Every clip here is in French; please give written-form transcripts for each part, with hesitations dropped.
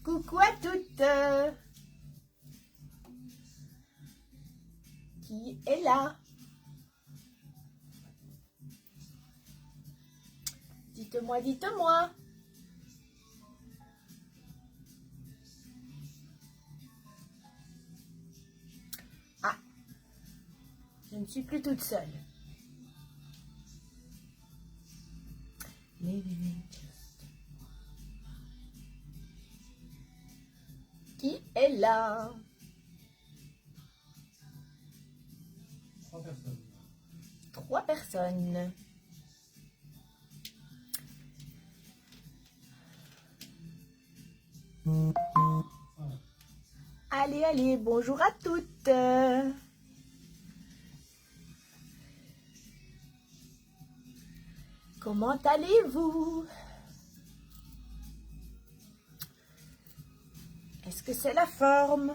Coucou à toutes. Qui est là? Dites-moi, dites-moi. Ah, je ne suis plus toute seule. Qui est là? 3 personnes. 3 personnes. Allez, allez, bonjour à toutes. Comment allez-vous? Est-ce que c'est la forme?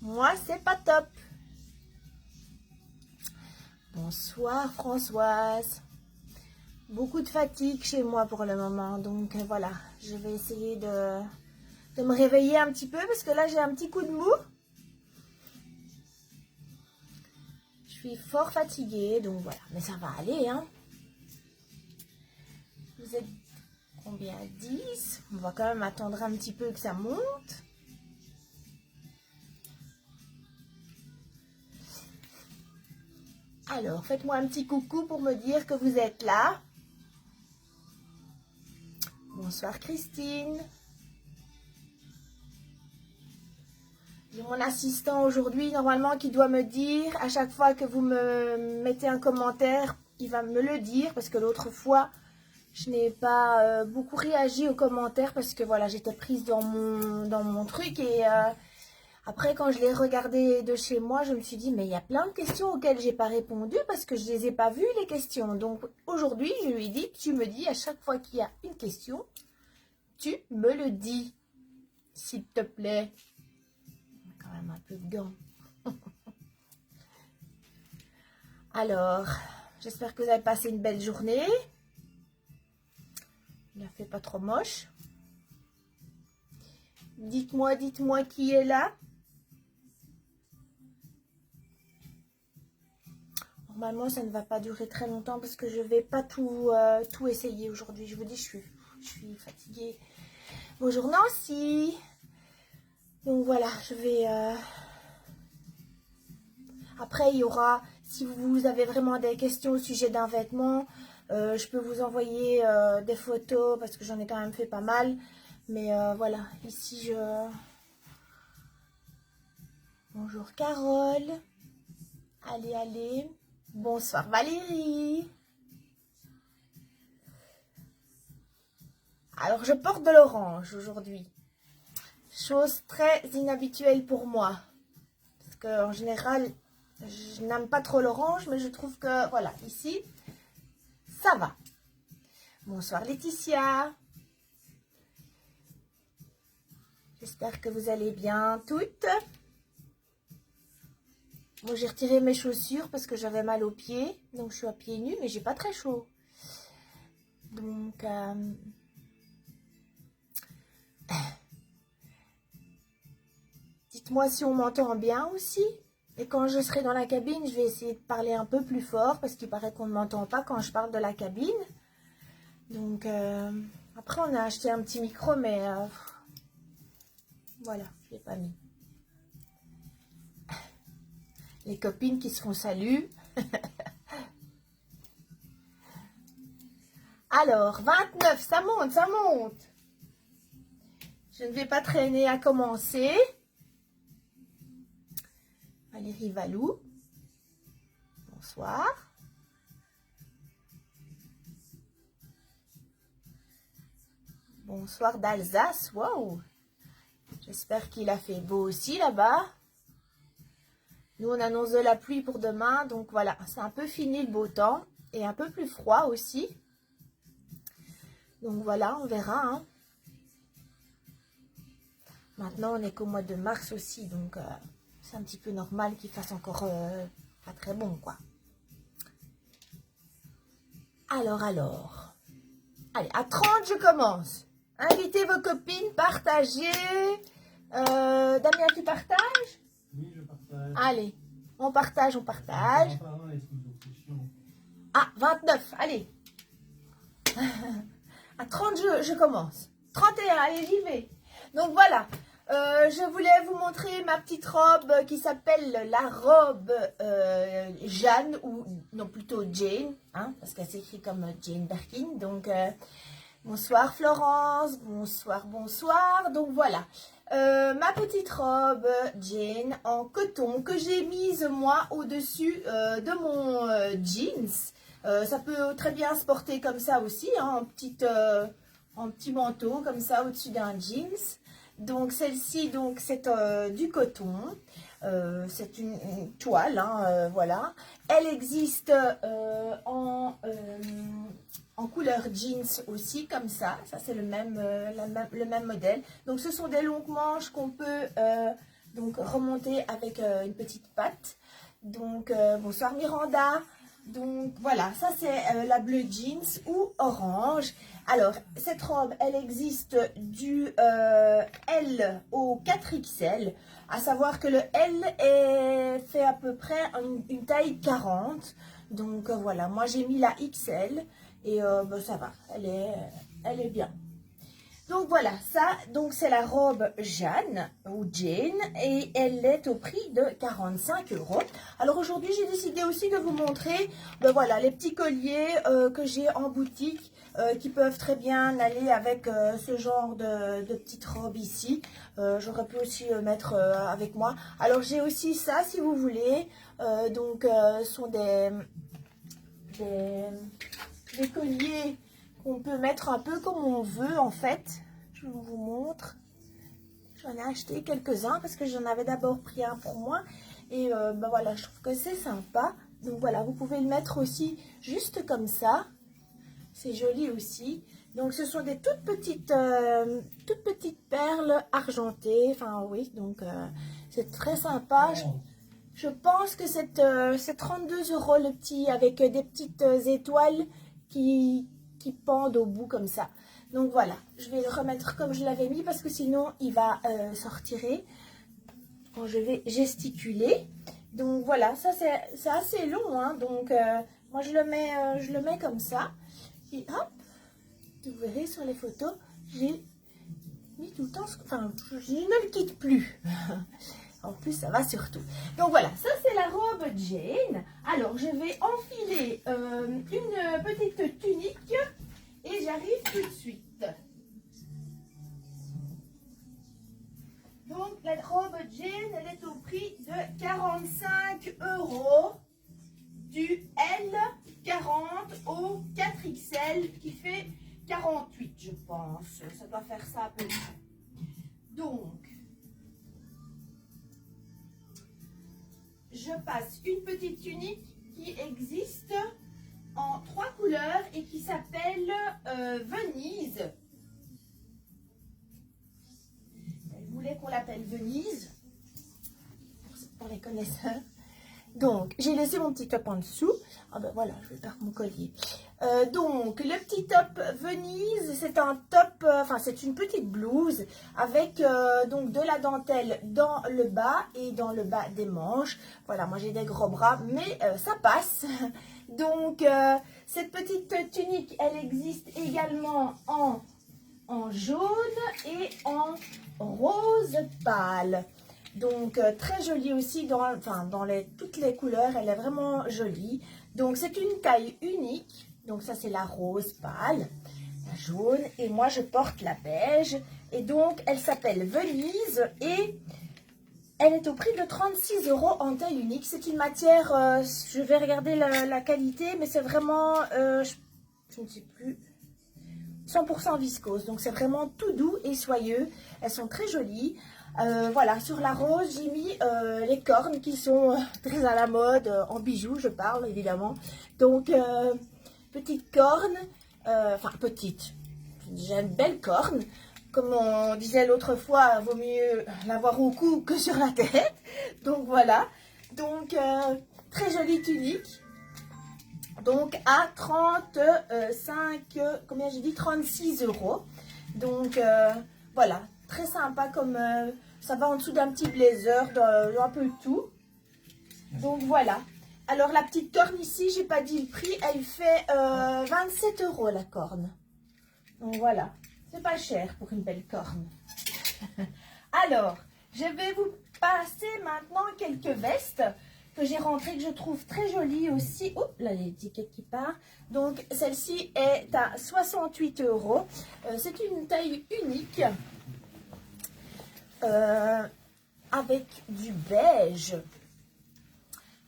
Moi, c'est pas top. Bonsoir Françoise. Beaucoup de fatigue chez moi pour le moment, donc voilà, je vais essayer de me réveiller un petit peu parce que là j'ai un petit coup de mou. Je suis fort fatiguée, donc voilà, mais ça va aller, hein. Vous êtes combien? 10? On va quand même attendre un petit peu que ça monte. Alors, faites-moi un petit coucou pour me dire que vous êtes là. Bonsoir Christine. J'ai mon assistant aujourd'hui, normalement, qui doit me dire, à chaque fois que vous me mettez un commentaire, il va me le dire, parce que l'autre fois, je n'ai pas beaucoup réagi aux commentaires, parce que voilà, j'étais prise dans mon truc, et après, quand je l'ai regardé de chez moi, je me suis dit, mais il y a plein de questions auxquelles j'ai pas répondu, parce que je les ai pas vues, les questions. Donc, aujourd'hui, je lui ai dit, tu me dis, à chaque fois qu'il y a une question, tu me le dis, s'il te plaît. Quand même un peu de gants. Alors, j'espère que vous avez passé une belle journée. Il ne fait pas trop moche. Dites-moi qui est là. Normalement, ça ne va pas durer très longtemps parce que je ne vais pas tout essayer aujourd'hui. Je vous dis, je suis fatiguée. Bonjour Nancy. Donc voilà, je vais... Après, il y aura, si vous avez vraiment des questions au sujet d'un vêtement, je peux vous envoyer des photos parce que j'en ai quand même fait pas mal. Mais voilà, ici je... Bonjour Carole. Allez, allez. Bonsoir Valérie. Alors, je porte de l'orange aujourd'hui. Chose très inhabituelle pour moi. Parce qu'en général... Je n'aime pas trop l'orange, mais je trouve que, voilà, ici, ça va. Bonsoir Laetitia. J'espère que vous allez bien toutes. Bon, j'ai retiré mes chaussures parce que j'avais mal aux pieds. Donc, je suis à pieds nus, mais j'ai pas très chaud. Donc, dites-moi si on m'entend bien aussi. Et quand je serai dans la cabine, je vais essayer de parler un peu plus fort parce qu'il paraît qu'on ne m'entend pas quand je parle de la cabine. Donc, après, on a acheté un petit micro, mais voilà, je ne l'ai pas mis. Les copines qui se font salut. Alors, 29, ça monte, ça monte. Je ne vais pas traîner à commencer. Valérie Valou. Bonsoir. Bonsoir d'Alsace. Wow. J'espère qu'il a fait beau aussi là-bas. Nous, on annonce de la pluie pour demain. Donc voilà, c'est un peu fini le beau temps. Et un peu plus froid aussi. Donc voilà, on verra. Hein. Maintenant, on est qu'au mois de mars aussi. Donc c'est un petit peu normal qu'il fasse encore pas très bon, quoi. Alors. Allez, à 30, je commence. Invitez vos copines, partagez. Damien, tu partages? Oui, je partage. Allez, on partage, on partage. Ah, 29, allez. À 30, je commence. 31, allez, j'y vais. Donc voilà, je voulais vous montrer ma petite robe qui s'appelle la robe Jeanne, ou non, plutôt Jane, hein, parce qu'elle s'écrit comme Jane Birkin. Donc, bonsoir Florence, bonsoir, bonsoir. Donc voilà, ma petite robe Jane en coton que j'ai mise moi au-dessus de mon jeans. Ça peut très bien se porter comme ça aussi, hein, en petit manteau comme ça au-dessus d'un jeans. Donc celle-ci, donc c'est du coton, c'est une toile, hein, voilà. Elle existe en couleur jeans aussi, comme ça c'est le même modèle. Donc ce sont des longues manches qu'on peut donc remonter avec une petite patte. Donc bonsoir Miranda. Donc voilà, ça c'est la bleue jeans ou orange. Alors cette robe, elle existe du L au 4XL, à savoir que le L fait à peu près une taille 40. Donc voilà, moi j'ai mis la XL et ben, ça va, elle est bien. Donc voilà, ça, donc c'est la robe Jeanne ou Jane et elle est au prix de 45 €. Alors aujourd'hui, j'ai décidé aussi de vous montrer, ben voilà, les petits colliers que j'ai en boutique qui peuvent très bien aller avec ce genre de petite robe ici. J'aurais pu aussi mettre avec moi. Alors j'ai aussi ça si vous voulez. Donc ce sont des colliers qu'on peut mettre un peu comme on veut en fait. Je vous montre. J'en ai acheté quelques-uns parce que j'en avais d'abord pris un pour moi. Et ben voilà, je trouve que c'est sympa. Donc voilà, vous pouvez le mettre aussi juste comme ça. C'est joli aussi. Donc ce sont des toutes petites perles argentées. Enfin oui, donc c'est très sympa. Je pense que c'est 32 € le petit, avec des petites étoiles qui pendent au bout comme ça. Donc voilà, je vais le remettre comme je l'avais mis parce que sinon il va sortir quand je vais gesticuler. Donc voilà, ça c'est assez long, hein, donc moi je le mets comme ça. Et hop, vous verrez sur les photos, j'ai mis tout le temps, enfin je ne le quitte plus. En plus, ça va surtout. Donc voilà, ça c'est la robe Jane. Alors, je vais enfiler une petite tunique et j'arrive tout de suite. Donc, la robe Jane, elle est au prix de 45 € du L40 au 4XL qui fait 48, je pense. Ça doit faire ça à peu près. Donc, je passe une petite tunique qui existe en 3 couleurs et qui s'appelle Venise. Elle voulait qu'on l'appelle Venise pour les connaisseurs. Donc, j'ai laissé mon petit top en dessous. Ah ben voilà, je vais perdre mon collier. Donc, le petit top Venise, c'est un top, enfin c'est une petite blouse avec donc de la dentelle dans le bas et dans le bas des manches. Voilà, moi j'ai des gros bras, mais ça passe. Donc, cette petite tunique, elle existe également en jaune et en rose pâle. Donc très jolie aussi dans toutes les couleurs, elle est vraiment jolie. Donc c'est une taille unique, donc ça c'est la rose pâle, la jaune et moi je porte la beige. Et donc elle s'appelle Venise et elle est au prix de 36 € en taille unique. C'est une matière, je vais regarder la qualité, mais c'est vraiment, je ne sais plus, 100% viscose. Donc c'est vraiment tout doux et soyeux, elles sont très jolies. Voilà, sur la rose, j'ai mis les cornes qui sont très à la mode, en bijoux, je parle évidemment. Donc, petite corne, enfin petite, j'ai une belle corne. Comme on disait l'autre fois, vaut mieux l'avoir au cou que sur la tête. Donc voilà, donc très jolie tunique. Donc à 35, combien j'ai dit, 36 €. Donc voilà, très sympa comme ça va en dessous d'un petit blazer, un peu tout. Donc voilà. Alors la petite corne ici, j'ai pas dit le prix, elle fait 27 € la corne. Donc voilà, c'est pas cher pour une belle corne. Alors, je vais vous passer maintenant quelques vestes que j'ai rentrées, que je trouve très jolies aussi. Oh, là, l'étiquette qui part. Donc, celle-ci est à 68 €. C'est une taille unique avec du beige.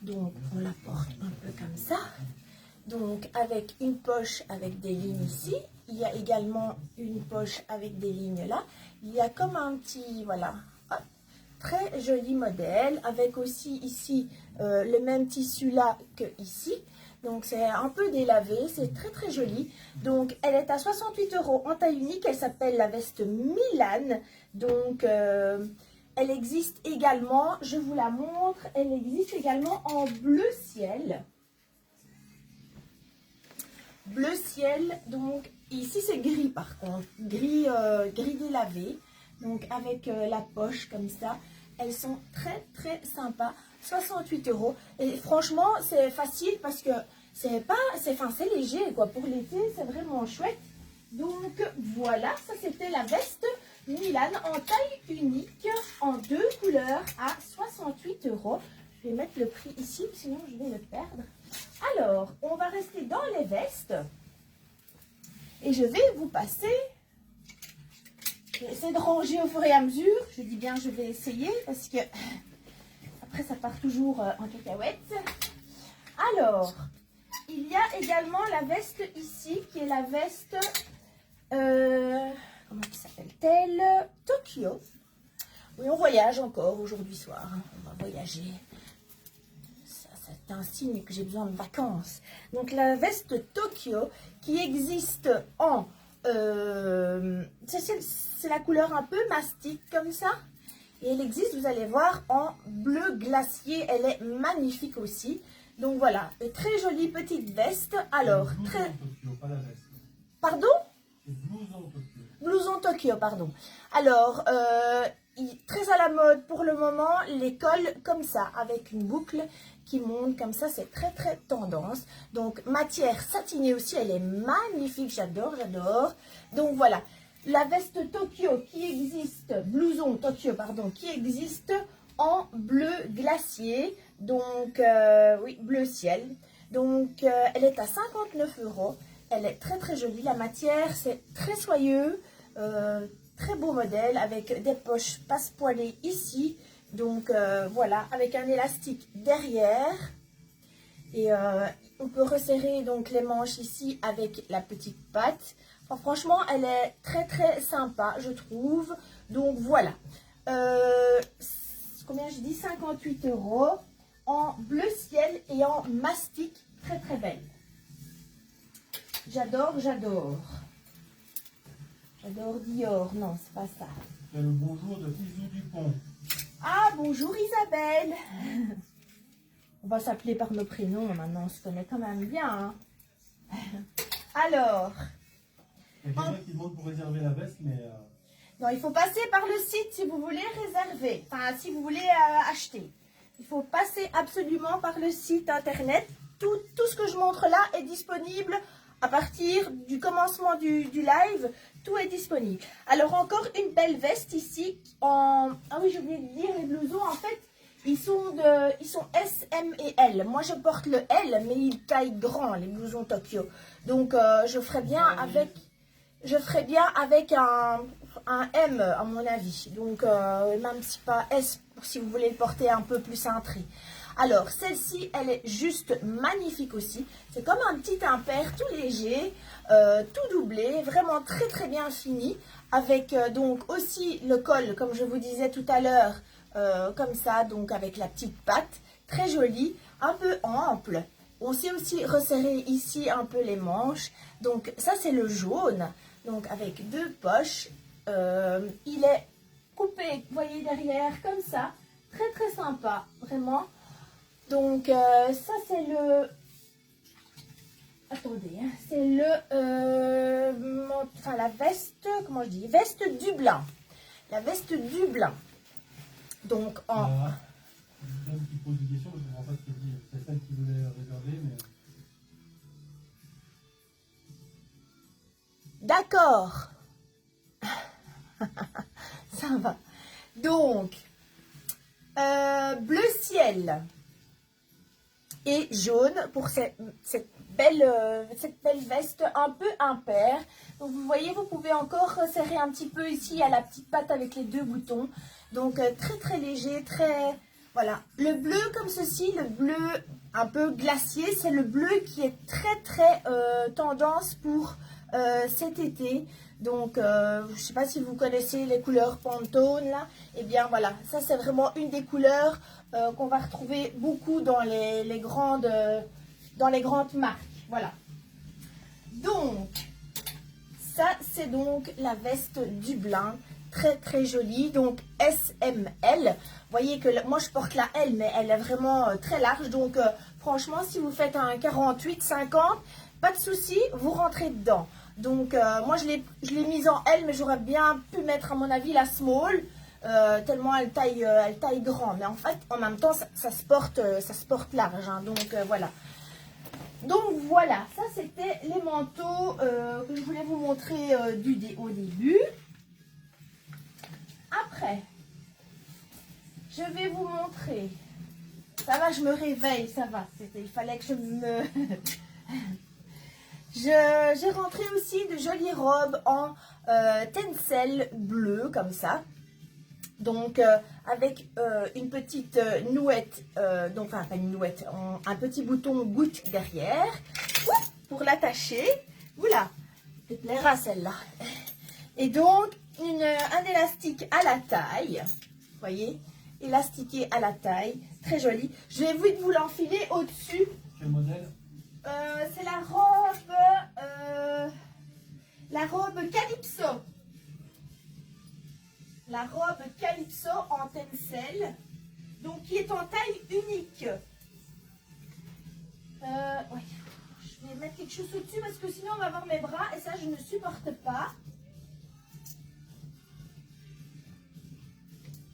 Donc, on la porte un peu comme ça. Donc, avec une poche avec des lignes ici. Il y a également une poche avec des lignes là. Il y a comme un petit, voilà, hop, très joli modèle. Avec aussi ici le même tissu là que ici. Donc, c'est un peu délavé. C'est très, très joli. Donc, elle est à 68 € en taille unique. Elle s'appelle la veste Milan. Donc, elle existe également, je vous la montre, elle existe également en bleu ciel. Bleu ciel, donc ici c'est gris par contre, gris, gris délavé, donc avec la poche comme ça. Elles sont très très sympas, 68 €. Et franchement c'est facile parce que c'est léger quoi, pour l'été c'est vraiment chouette. Donc voilà, ça c'était la veste Milan en taille unique, en 2 couleurs à 68 €. Je vais mettre le prix ici, sinon je vais le perdre. Alors, on va rester dans les vestes. Et je vais vous passer. Je vais essayer de ranger au fur et à mesure. Je dis bien je vais essayer parce que après ça part toujours en cacahuète. Alors, il y a également la veste ici qui est la veste... comment s'appelle-t-elle? Tokyo. Oui, on voyage encore aujourd'hui soir. On va voyager. C'est un signe que j'ai besoin de vacances. Donc la veste Tokyo qui existe en... c'est la couleur un peu mastic comme ça. Et elle existe, vous allez voir, en bleu glacier. Elle est magnifique aussi. Donc voilà, une très jolie petite veste. Alors, très... Tokyo, pas la veste. Pardon? Blouson Tokyo. Blouson Tokyo, pardon. Alors, très à la mode pour le moment, les cols comme ça, avec une boucle qui monte comme ça, c'est très très tendance. Donc, matière satinée aussi, elle est magnifique, j'adore, j'adore. Donc voilà, la veste Tokyo qui existe, blouson Tokyo, pardon, qui existe en bleu glacier, donc oui, bleu ciel. Donc, elle est à 59 €. Elle est très très jolie, la matière c'est très soyeux, très beau modèle avec des poches passe-poilées ici. Donc voilà, avec un élastique derrière. Et on peut resserrer donc les manches ici avec la petite patte. Enfin, franchement, elle est très très sympa, je trouve. Donc voilà. Combien j'ai dit? 58 € en bleu ciel et en mastic. Très très belle. J'adore, j'adore. J'adore Dior. Non, c'est pas ça. C'est le bonjour de Isou Dupont. Ah, bonjour Isabelle. On va s'appeler par nos prénoms. Maintenant, on se connaît quand même bien. Hein. Alors. Il y a quelqu'un qui demande pour réserver la veste, mais... Non, il faut passer par le site si vous voulez réserver. Enfin, si vous voulez acheter. Il faut passer absolument par le site internet. Tout ce que je montre là est disponible à partir du commencement du live. Tout est disponible. Alors, encore une belle veste ici. Ah oui, j'ai oublié de dire, les blousons, en fait, ils sont S, M et L. Moi, je porte le L, mais ils taillent grand, les blousons Tokyo. Donc, je ferais bien avec un M, à mon avis. Donc, même si pas S, si vous voulez le porter un peu plus cintré. Alors, celle-ci, elle est juste magnifique aussi. C'est comme un petit impair tout léger, tout doublé, vraiment très très bien fini. Avec donc aussi le col, comme je vous disais tout à l'heure, comme ça, donc avec la petite patte, très jolie, un peu ample. On sait aussi resserrer ici un peu les manches. Donc ça, c'est le jaune, donc avec 2 poches. Il est coupé, vous voyez, derrière, comme ça. Très très sympa, vraiment. Donc ça c'est le attendez, hein, c'est le, enfin la veste, comment je dis, veste Dublin. La veste Dublin. Donc en... Il y a une qui pose des questions, je ne comprends pas ce qu'elle dit. C'est celle qui voulait réserver, mais... D'accord. Ça va. Donc, bleu ciel et jaune pour cette belle veste un peu impair. Donc, vous voyez, vous pouvez encore serrer un petit peu ici à la petite patte avec les deux boutons. Donc, très, très léger, très... Voilà. Le bleu comme ceci, le bleu un peu glacier, c'est le bleu qui est très, très tendance pour cet été. Donc, je ne sais pas si vous connaissez les couleurs Pantone, là. Eh bien, voilà, ça, c'est vraiment une des couleurs qu'on va retrouver beaucoup dans les grandes marques. Voilà. Donc, ça, c'est donc la veste Dublin. Très, très jolie. Donc, SML. Vous voyez que moi, je porte la L, mais elle est vraiment très large. Donc, franchement, si vous faites un 48, 50, pas de souci, vous rentrez dedans. Donc, moi, je l'ai mise en L, mais j'aurais bien pu mettre, à mon avis, la small, tellement elle taille grand. Mais en fait, en même temps, ça se porte large. Hein, donc, voilà. Donc, voilà. Ça, c'était les manteaux que je voulais vous montrer au début. Après, je vais vous montrer. Ça va, je me réveille, ça va. Il fallait que je me... J'ai rentré aussi de jolies robes en tencel bleu, comme ça. Donc, avec une petite nouette, donc, enfin, pas une nouette, un petit bouton goutte derrière. Pour l'attacher. Oula, elle plaira celle-là. Et donc, un élastique à la taille. Vous voyez, élastiqué à la taille. Très joli. Je vais vite vous l'enfiler au-dessus. Quel modèle? C'est la robe Calypso. La robe Calypso en tencel. Donc, qui est en taille unique. Ouais. Je vais mettre quelque chose au-dessus parce que sinon, on va voir mes bras. Et ça, je ne supporte pas.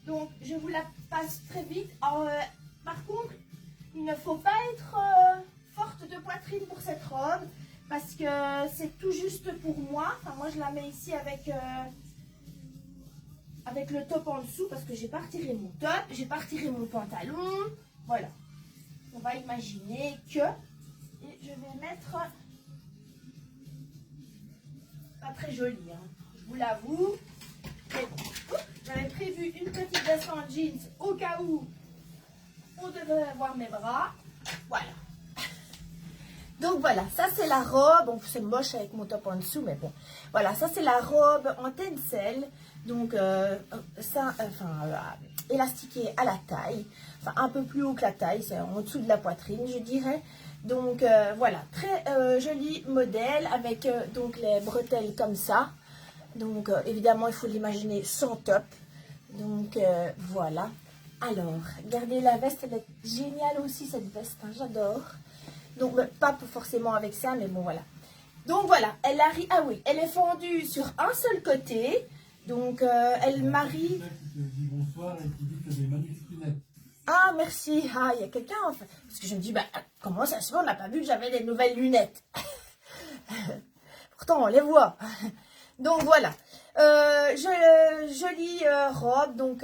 Donc, je vous la passe très vite. Par contre, il ne faut pas être forte de poitrine pour cette robe parce que c'est tout juste pour moi. Enfin, moi, je la mets ici avec le top en dessous parce que j'ai pas retiré mon top, j'ai pas retiré mon pantalon. Voilà. On va imaginer que... Et je vais mettre... Pas très jolie, hein, je vous l'avoue. J'avais prévu une petite veste en jeans au cas où on devrait avoir mes bras. Voilà. Donc voilà, ça c'est la robe. Bon, c'est moche avec mon top en dessous, mais bon. Voilà, ça c'est la robe en tencel. Donc, élastiquée à la taille. Enfin, un peu plus haut que la taille. C'est en dessous de la poitrine, je dirais. Donc, voilà, très joli modèle avec donc les bretelles comme ça. Donc, évidemment, il faut l'imaginer sans top. Donc, voilà. Alors, regardez la veste, elle est géniale aussi, cette veste. Hein, j'adore. Donc, pas forcément avec ça, mais bon, voilà. Donc, voilà. Elle arrive... Ah oui, elle est fendue sur un seul côté. Donc, elle marie... Qui te dit bonsoir et qui dit que des magnifiques lunettes. Ah, merci. Ah, il y a quelqu'un, enfin. Parce que je me dis, bah, comment ça se fait, on n'a pas vu que j'avais des nouvelles lunettes. Pourtant, on les voit. Donc, voilà. Jolie robe. Donc,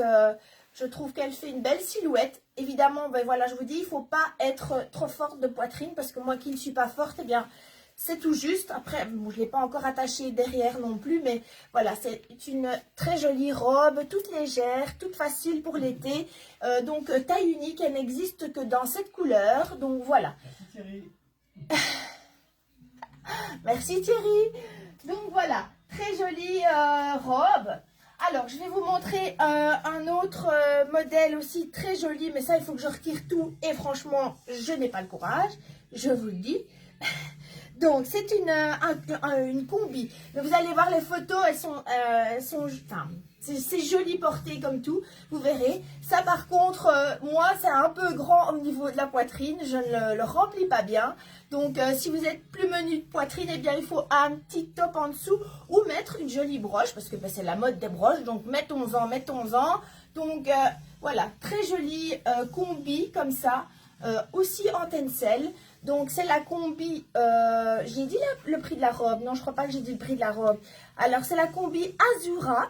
je trouve qu'elle fait une belle silhouette. Évidemment, ben voilà, je vous dis, il ne faut pas être trop forte de poitrine. Parce que moi qui ne suis pas forte, eh bien, c'est tout juste. Après, bon, je ne l'ai pas encore attachée derrière non plus. Mais voilà, c'est une très jolie robe, toute légère, toute facile pour l'été. Donc, taille unique, elle n'existe que dans cette couleur. Donc, voilà. Merci Thierry. Merci Thierry. Donc, voilà, très jolie robe. Alors, je vais vous montrer un autre modèle aussi très joli. Mais ça, il faut que je retire tout. Et franchement, je n'ai pas le courage. Je vous le dis. Donc, c'est une combi. Mais vous allez voir les photos, enfin, c'est joli porté comme tout, vous verrez. Ça, par contre, moi, c'est un peu grand au niveau de la poitrine. Je ne le remplis pas bien. Donc, si vous êtes plus menu de poitrine, eh bien, il faut un petit top en dessous ou mettre une jolie broche parce que bah, c'est la mode des broches. Donc, mettons-en, mettons-en. Donc, voilà, très jolie combi comme ça. Aussi en tencel. Donc, c'est la combi. J'ai dit le prix de la robe. Non, je crois pas que j'ai dit le prix de la robe. Alors, c'est la combi Azura.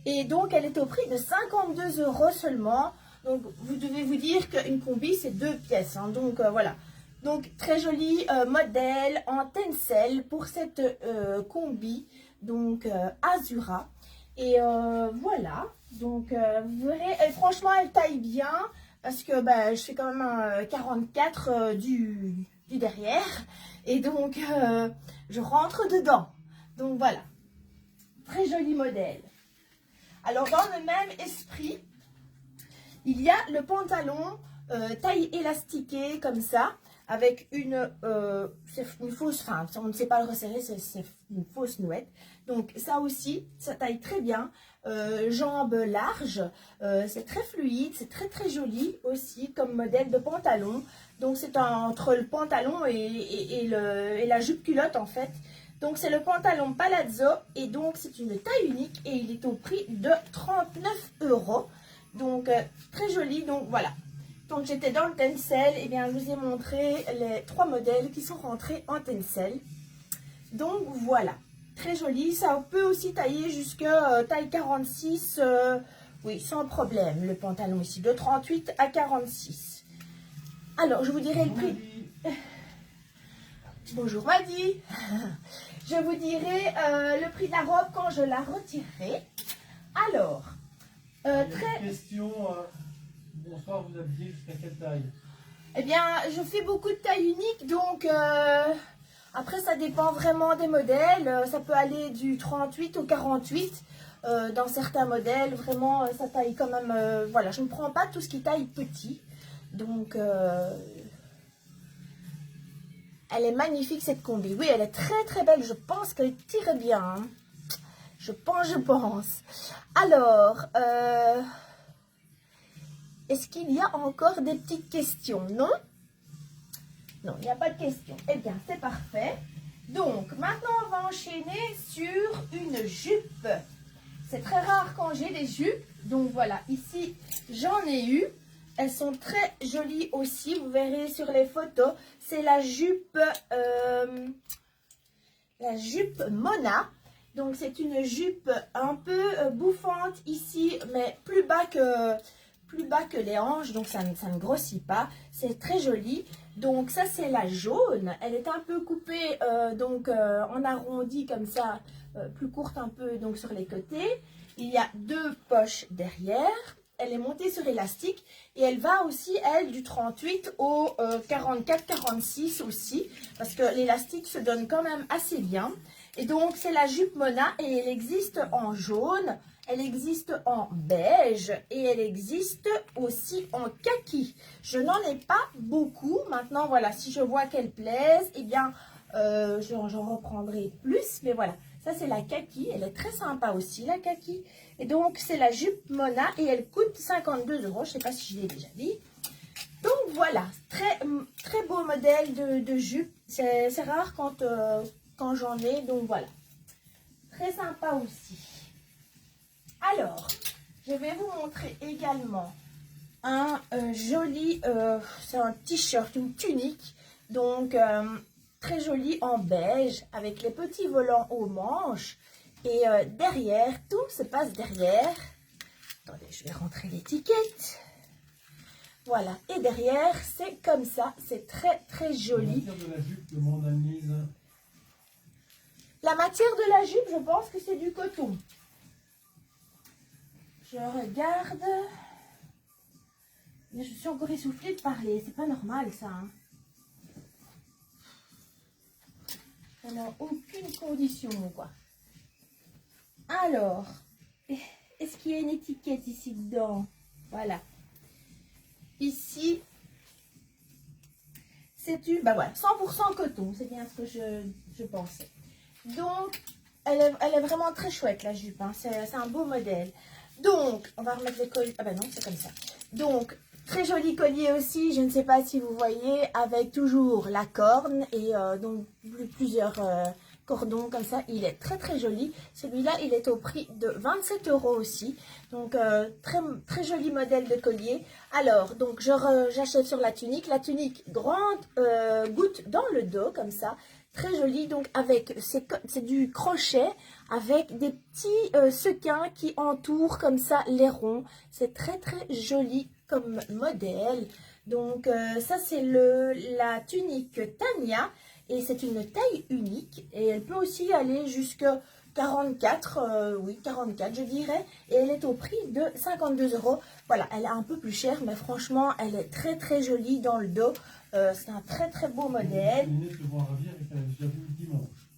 Et donc, elle est au prix de 52 € seulement. Donc, vous devez vous dire qu'une combi, c'est 2 pièces. Hein. Donc, voilà. Donc, très joli modèle en tencel pour cette combi. Donc, Azura. Et voilà. Donc, vous verrez, franchement, elle taille bien. Parce que bah, je fais quand même un 44 du derrière. Et donc, je rentre dedans. Donc, voilà. Très joli modèle. Alors, dans le même esprit, il y a le pantalon taille élastiquée comme ça, avec une fausse, enfin, on ne sait pas le resserrer, c'est une fausse nouette. Donc, ça aussi, ça taille très bien. Jambes larges, c'est très fluide, c'est très très joli aussi comme modèle de pantalon. Donc, c'est entre le pantalon et la jupe culotte en fait. Donc, c'est le pantalon palazzo et donc, c'est une taille unique et il est au prix de 39 €. Donc, très joli. Donc, voilà. Donc, j'étais dans le tencel. Et bien, je vous ai montré les 3 modèles qui sont rentrés en tencel. Donc, voilà. Très joli. Ça peut aussi tailler jusqu'à taille 46. Oui, sans problème. Le pantalon ici, de 38 à 46. Alors, je vous dirai le prix. Bonjour Maddy. Je vous dirai le prix de la robe quand je la retirerai. Alors, très... Question, bonsoir, vous habillez jusqu'à quelle taille? Eh bien, je fais beaucoup de tailles uniques, donc après ça dépend vraiment des modèles. Ça peut aller du 38 au 48 dans certains modèles. Vraiment, ça taille quand même... voilà, je ne prends pas tout ce qui taille petit. Donc... elle est magnifique cette combi. Oui, elle est très très belle. Je pense qu'elle tire bien. Hein. Je pense. Alors, est-ce qu'il y a encore des petites questions? Non? Non, il n'y a pas de questions. Eh bien, c'est parfait. Donc, maintenant, on va enchaîner sur une jupe. C'est très rare quand j'ai des jupes. Donc, voilà. Ici, j'en ai eu. Elles sont très jolies aussi. Vous verrez sur les photos. C'est la jupe Mona. Donc, c'est une jupe un peu bouffante ici, mais plus bas que les hanches. Donc, ça ne grossit pas. C'est très joli. Donc, ça, c'est la jaune. Elle est un peu coupée en arrondi comme ça, plus courte un peu donc sur les côtés. Il y a 2 poches derrière. Elle est montée sur élastique et elle va aussi, elle, du 38 au 44-46 aussi, parce que l'élastique se donne quand même assez bien. Et donc, c'est la jupe Mona et elle existe en jaune, elle existe en beige et elle existe aussi en kaki. Je n'en ai pas beaucoup. Maintenant, voilà, si je vois qu'elle plaise, eh bien, j'en reprendrai plus. Mais voilà, ça c'est la kaki. Elle est très sympa aussi, la kaki. Et donc, c'est la jupe Mona et elle coûte 52 €. Je ne sais pas si je l'ai déjà dit. Donc, voilà. Très, très beau modèle de jupe. C'est rare quand j'en ai. Donc, voilà. Très sympa aussi. Alors, je vais vous montrer également un joli... c'est un t-shirt, une tunique. Donc, très joli en beige avec les petits volants aux manches. Et derrière, tout se passe derrière. Attendez, je vais rentrer l'étiquette. Voilà. Et derrière, c'est comme ça. C'est très, très joli. La matière de la jupe que mon analyse. La matière de la jupe, je pense que c'est du coton. Je regarde. Mais je suis encore essoufflée de parler. C'est pas normal, ça. Hein. Ça n'a aucune condition, quoi. Alors, est-ce qu'il y a une étiquette ici dedans? Voilà. Ici, C'est une, bah voilà, 100% coton, c'est bien ce que je pensais. Donc, elle est vraiment très chouette la jupe, hein. C'est un beau modèle. Donc, on va remettre le collier, ah bah non, c'est comme ça. Donc, très joli collier aussi, je ne sais pas si vous voyez, avec toujours la corne et donc plusieurs cordons comme ça. Il est très très joli. Celui-là, il est au prix de 27 € aussi. Donc, très, très joli modèle de collier. Alors, donc, j'achète sur la tunique. La tunique, grande goutte dans le dos, comme ça. Très joli. Donc, avec, c'est du crochet avec des petits sequins qui entourent comme ça les ronds. C'est très, très joli comme modèle. Donc, ça, c'est la tunique Tania. Et c'est une taille unique. Et elle peut aussi aller jusqu'à 44, oui, 44 je dirais. Et elle est au prix de 52 €. Voilà, elle est un peu plus chère, mais franchement, elle est très très jolie dans le dos. C'est un très très beau modèle. Les lunettes vont ravir et qu'elle a déjà vu dimanche.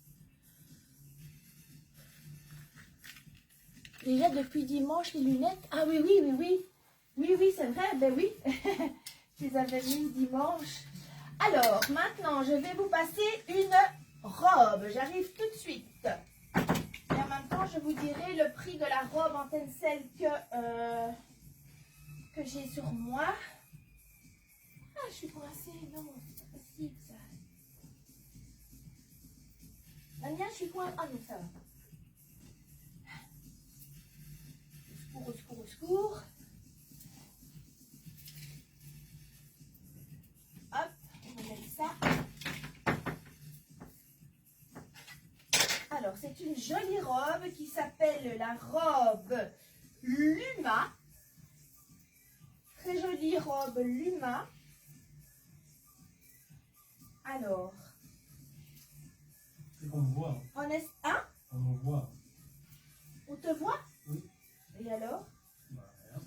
Déjà depuis dimanche, les lunettes. Ah oui, oui, oui, oui. Oui, oui, c'est vrai, ben oui. Je les avais mis dimanche. Alors, maintenant, je vais vous passer une robe. J'arrive tout de suite. Et en même temps, je vous dirai le prix de la robe en tencel que j'ai sur moi. Ah, je suis coincée. Non, c'est pas possible, ça. La mienne, je suis coincée. Ah non, ça va. Au secours, au secours, au secours. Hop, on va mettre ça. Alors, c'est une jolie robe qui s'appelle la robe Luma. Très jolie robe Luma. Alors. C'est qu'on me voit. Hein? On me voit. On te voit? Oui. Et alors? Bah, rien.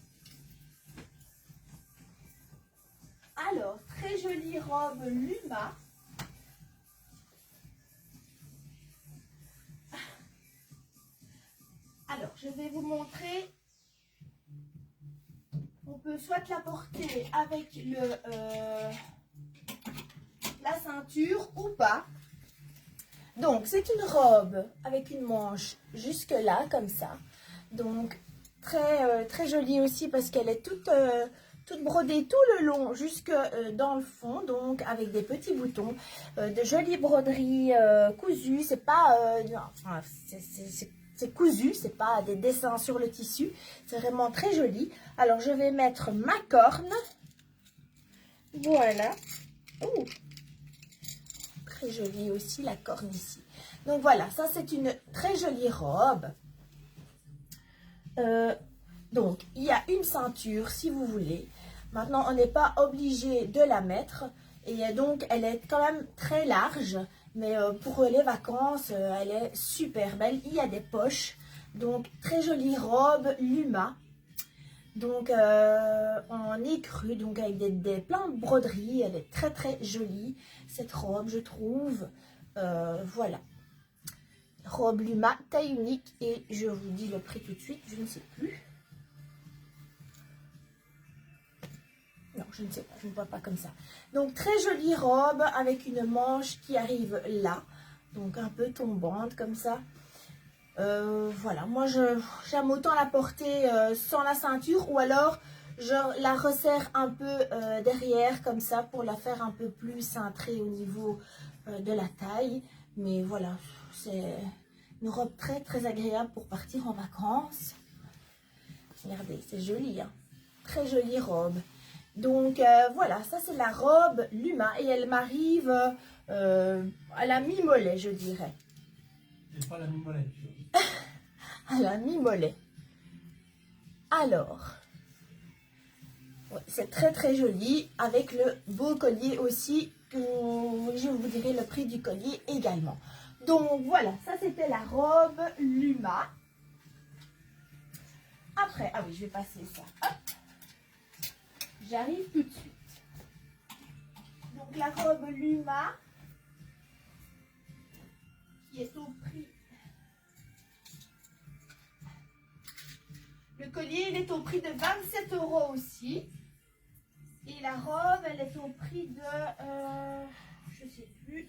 Alors, très jolie robe Luma. Alors, je vais vous montrer. On peut soit la porter avec la ceinture ou pas. Donc, c'est une robe avec une manche jusque là, comme ça. Donc, très, très jolie aussi parce qu'elle est toute brodée tout le long jusque dans le fond. Donc, avec des petits boutons, de jolies broderies cousues. C'est pas... enfin, c'est cousu, c'est pas des dessins sur le tissu. C'est vraiment très joli. Alors, je vais mettre ma corne. Voilà. Ouh. Très jolie aussi la corne ici. Donc voilà, ça c'est une très jolie robe. Donc il y a une ceinture si vous voulez. Maintenant on n'est pas obligé de la mettre. Et donc elle est quand même très large. Mais pour les vacances, elle est super belle. Il y a des poches. Donc très jolie robe Luma. Donc en écru, donc avec plein de broderies. Elle est très très jolie cette robe je trouve. Voilà. Robe Luma, taille unique. Et je vous dis le prix tout de suite, je ne sais plus. Non, je ne sais pas, je ne vois pas comme ça. Donc très jolie robe avec une manche qui arrive là. Donc un peu tombante comme ça. Voilà, moi j'aime autant la porter sans la ceinture ou alors je la resserre un peu derrière comme ça pour la faire un peu plus cintrée au niveau de la taille. Mais voilà, c'est une robe très très agréable pour partir en vacances. Regardez, c'est joli, hein? Très jolie robe. Donc voilà, ça c'est la robe Luma et elle m'arrive à la mi-mollet je dirais. Et pas la mi-mollet. À la mi-mollet. Alors, ouais, c'est très très joli avec le beau collier aussi que je vous dirai le prix du collier également. Donc voilà, ça c'était la robe Luma. Après, ah oui, je vais passer ça. Hop. J'arrive tout de suite. Donc la robe Luma qui est au prix. Le collier, il est au prix de 27 € aussi. Et la robe, elle est au prix de, je sais plus,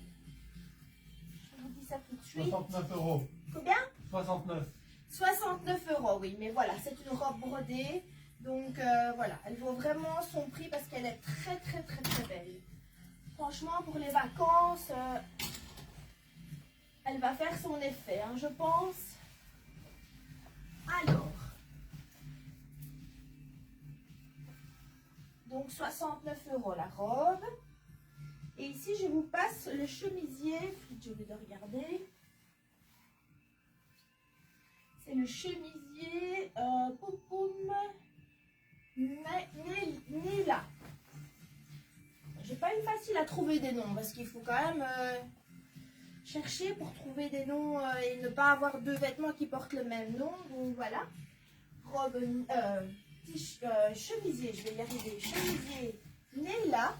je vous dis ça tout de suite. 69 €. Combien? 69. 69 €, oui, mais voilà, c'est une robe brodée. Donc voilà, elle vaut vraiment son prix parce qu'elle est très très très très belle. Franchement, pour les vacances, elle va faire son effet, hein, je pense. Alors, donc 69 € la robe. Et ici, je vous passe le chemisier. J'ai oublié de regarder. C'est le chemisier Poupoum Nila. J'ai pas eu facile à trouver des noms parce qu'il faut quand même chercher pour trouver des noms et ne pas avoir deux vêtements qui portent le même nom. Donc voilà. Robe, chemisier, je vais y arriver. Chemisier Nila.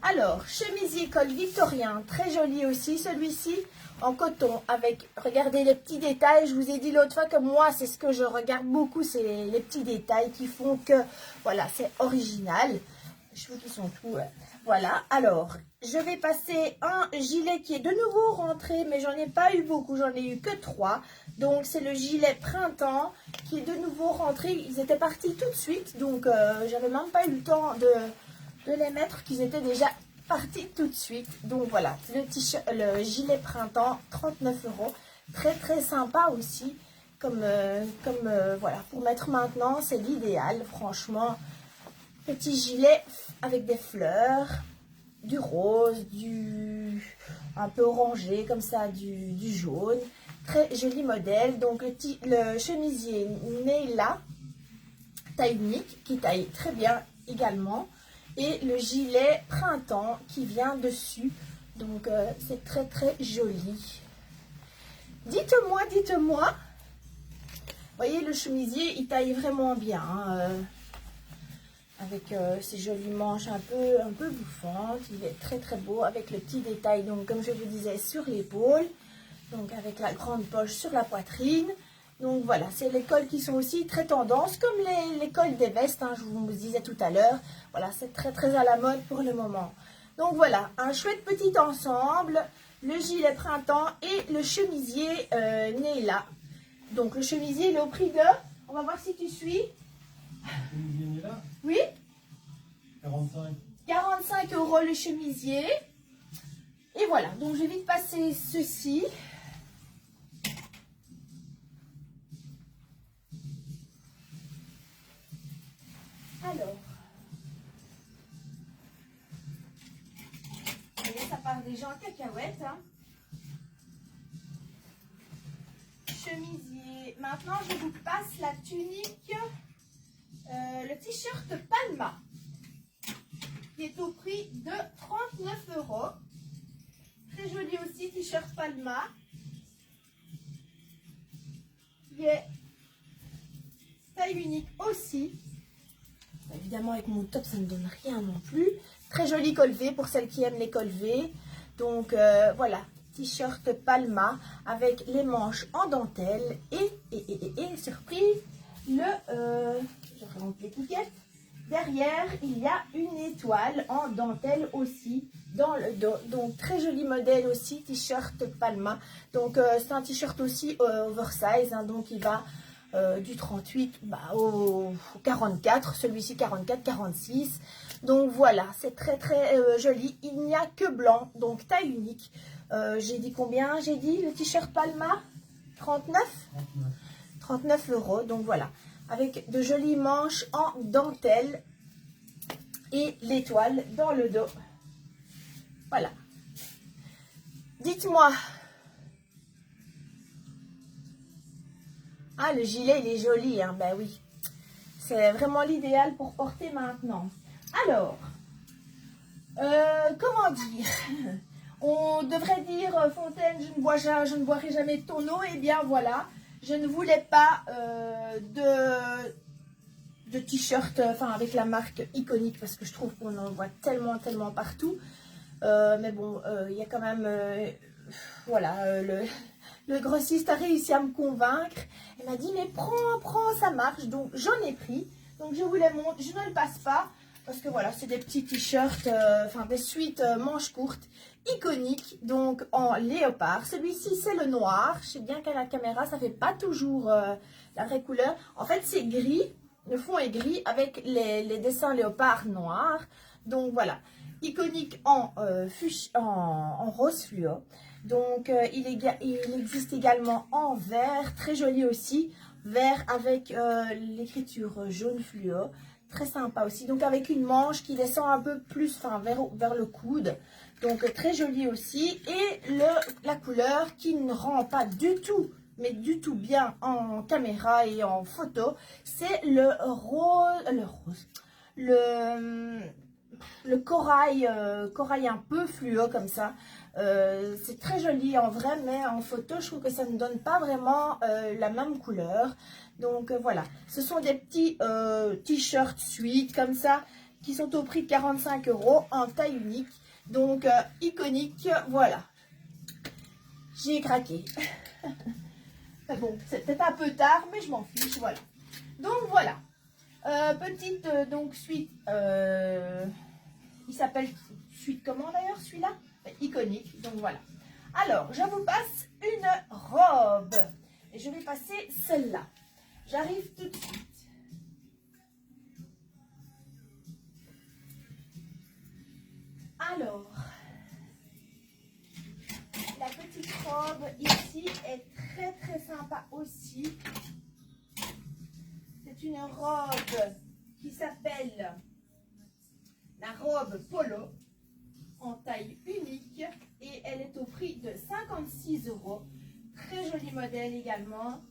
Alors, chemisier col victorien, très joli aussi, celui-ci en coton avec, regardez les petits détails, je vous ai dit l'autre fois que moi, c'est ce que je regarde beaucoup, c'est les petits détails qui font que, voilà, c'est original. Les cheveux qui sont tout, voilà. Alors, je vais passer un gilet qui est de nouveau rentré, mais j'en ai pas eu beaucoup, j'en ai eu que 3. Donc, c'est le gilet printemps qui est de nouveau rentré, ils étaient partis tout de suite, donc j'avais même pas eu le temps de les mettre, qu'ils étaient déjà partis tout de suite. Donc voilà, le gilet printemps, 39 €, très très sympa aussi, comme voilà, pour mettre maintenant, c'est l'idéal, franchement. Petit gilet avec des fleurs, du rose, un peu orangé, comme ça, du jaune, très joli modèle. Donc le chemisier Neyla, taille unique, qui taille très bien également. Et le gilet printemps qui vient dessus. Donc, c'est très, très joli. Dites-moi. Vous voyez, le chemisier, il taille vraiment bien. Hein, avec ses jolies manches un peu bouffantes. Il est très, très beau avec le petit détail, donc, comme je vous disais, sur l'épaule. Donc, avec la grande poche sur la poitrine. Donc voilà, c'est les cols qui sont aussi très tendance, comme les cols des vestes, hein, je vous disais tout à l'heure. Voilà, c'est très très à la mode pour le moment. Donc voilà, un chouette petit ensemble, le gilet printemps et le chemisier Neyla. Donc le chemisier, il est au prix de, on va voir si tu suis. Le chemisier Neyla? Oui. 45. 45 € le chemisier. Et voilà, donc je vais vite passer ceci. Alors, ça part déjà en cacahuète. Hein. Chemisier. Maintenant, je vous passe la tunique, le t-shirt Palma, qui est au prix de 39 €. Très joli aussi, t-shirt Palma. Qui est taille unique aussi. Évidemment, avec mon top, ça ne donne rien non plus. Très joli col V pour celles qui aiment les cols V. Donc, voilà, t-shirt Palma avec les manches en dentelle. Et surprise, je remonte l'étiquette. Derrière, il y a une étoile en dentelle aussi dans le dos. Donc, très joli modèle aussi, t-shirt Palma. Donc, c'est un t-shirt aussi oversize. Hein, donc, il va du 38 au 44. Celui-ci, 44, 46. Donc, voilà, c'est très, très joli. Il n'y a que blanc, donc taille unique. J'ai dit combien? J'ai dit le t-shirt Palma 39 39 €. Donc, voilà. Avec de jolies manches en dentelle et l'étoile dans le dos. Voilà. Dites-moi. Ah, le gilet, il est joli, hein. Ben oui. C'est vraiment l'idéal pour porter maintenant. Alors, comment dire? On devrait dire, Fontaine, je ne boirai jamais de ton eau. Eh bien, voilà. Je ne voulais pas de t-shirt, enfin avec la marque iconique, parce que je trouve qu'on en voit tellement, tellement partout. Mais bon, il y a quand même, voilà, le grossiste a réussi à me convaincre. Il m'a dit, mais prends, ça marche. Donc j'en ai pris. Donc je vous les montre, je ne le passe pas. Parce que voilà, c'est des petits t-shirts, enfin des suites manches courtes, iconiques, donc en léopard. Celui-ci, c'est le noir. Je sais bien qu'à la caméra, ça fait pas toujours la vraie couleur. En fait, c'est gris. Le fond est gris avec les dessins léopard noirs. Donc voilà, iconique en rose fluo. Donc il existe également en vert, très joli aussi. Vert avec l'écriture jaune fluo. Très sympa aussi. Donc avec une manche qui descend un peu plus vers le coude. Donc très joli aussi. Et la couleur qui ne rend pas du tout, mais du tout bien en caméra et en photo, c'est le corail, corail un peu fluo comme ça. C'est très joli en vrai, mais en photo, je trouve que ça ne donne pas vraiment la même couleur. Donc voilà, ce sont des petits t-shirts suite comme ça, qui sont au prix de 45 € en taille unique. Donc iconique, voilà. J'ai craqué. Bon, c'est peut-être un peu tard, mais je m'en fiche, voilà. Donc voilà, petite donc suite, il s'appelle suite comment d'ailleurs celui-là? Iconique, donc voilà. Alors, je vous passe une robe, et je vais passer celle-là. J'arrive tout de suite. Alors, la petite robe ici est très très sympa aussi. C'est une robe qui s'appelle la robe polo en taille unique et elle est au prix de 56 €. Très joli modèle également.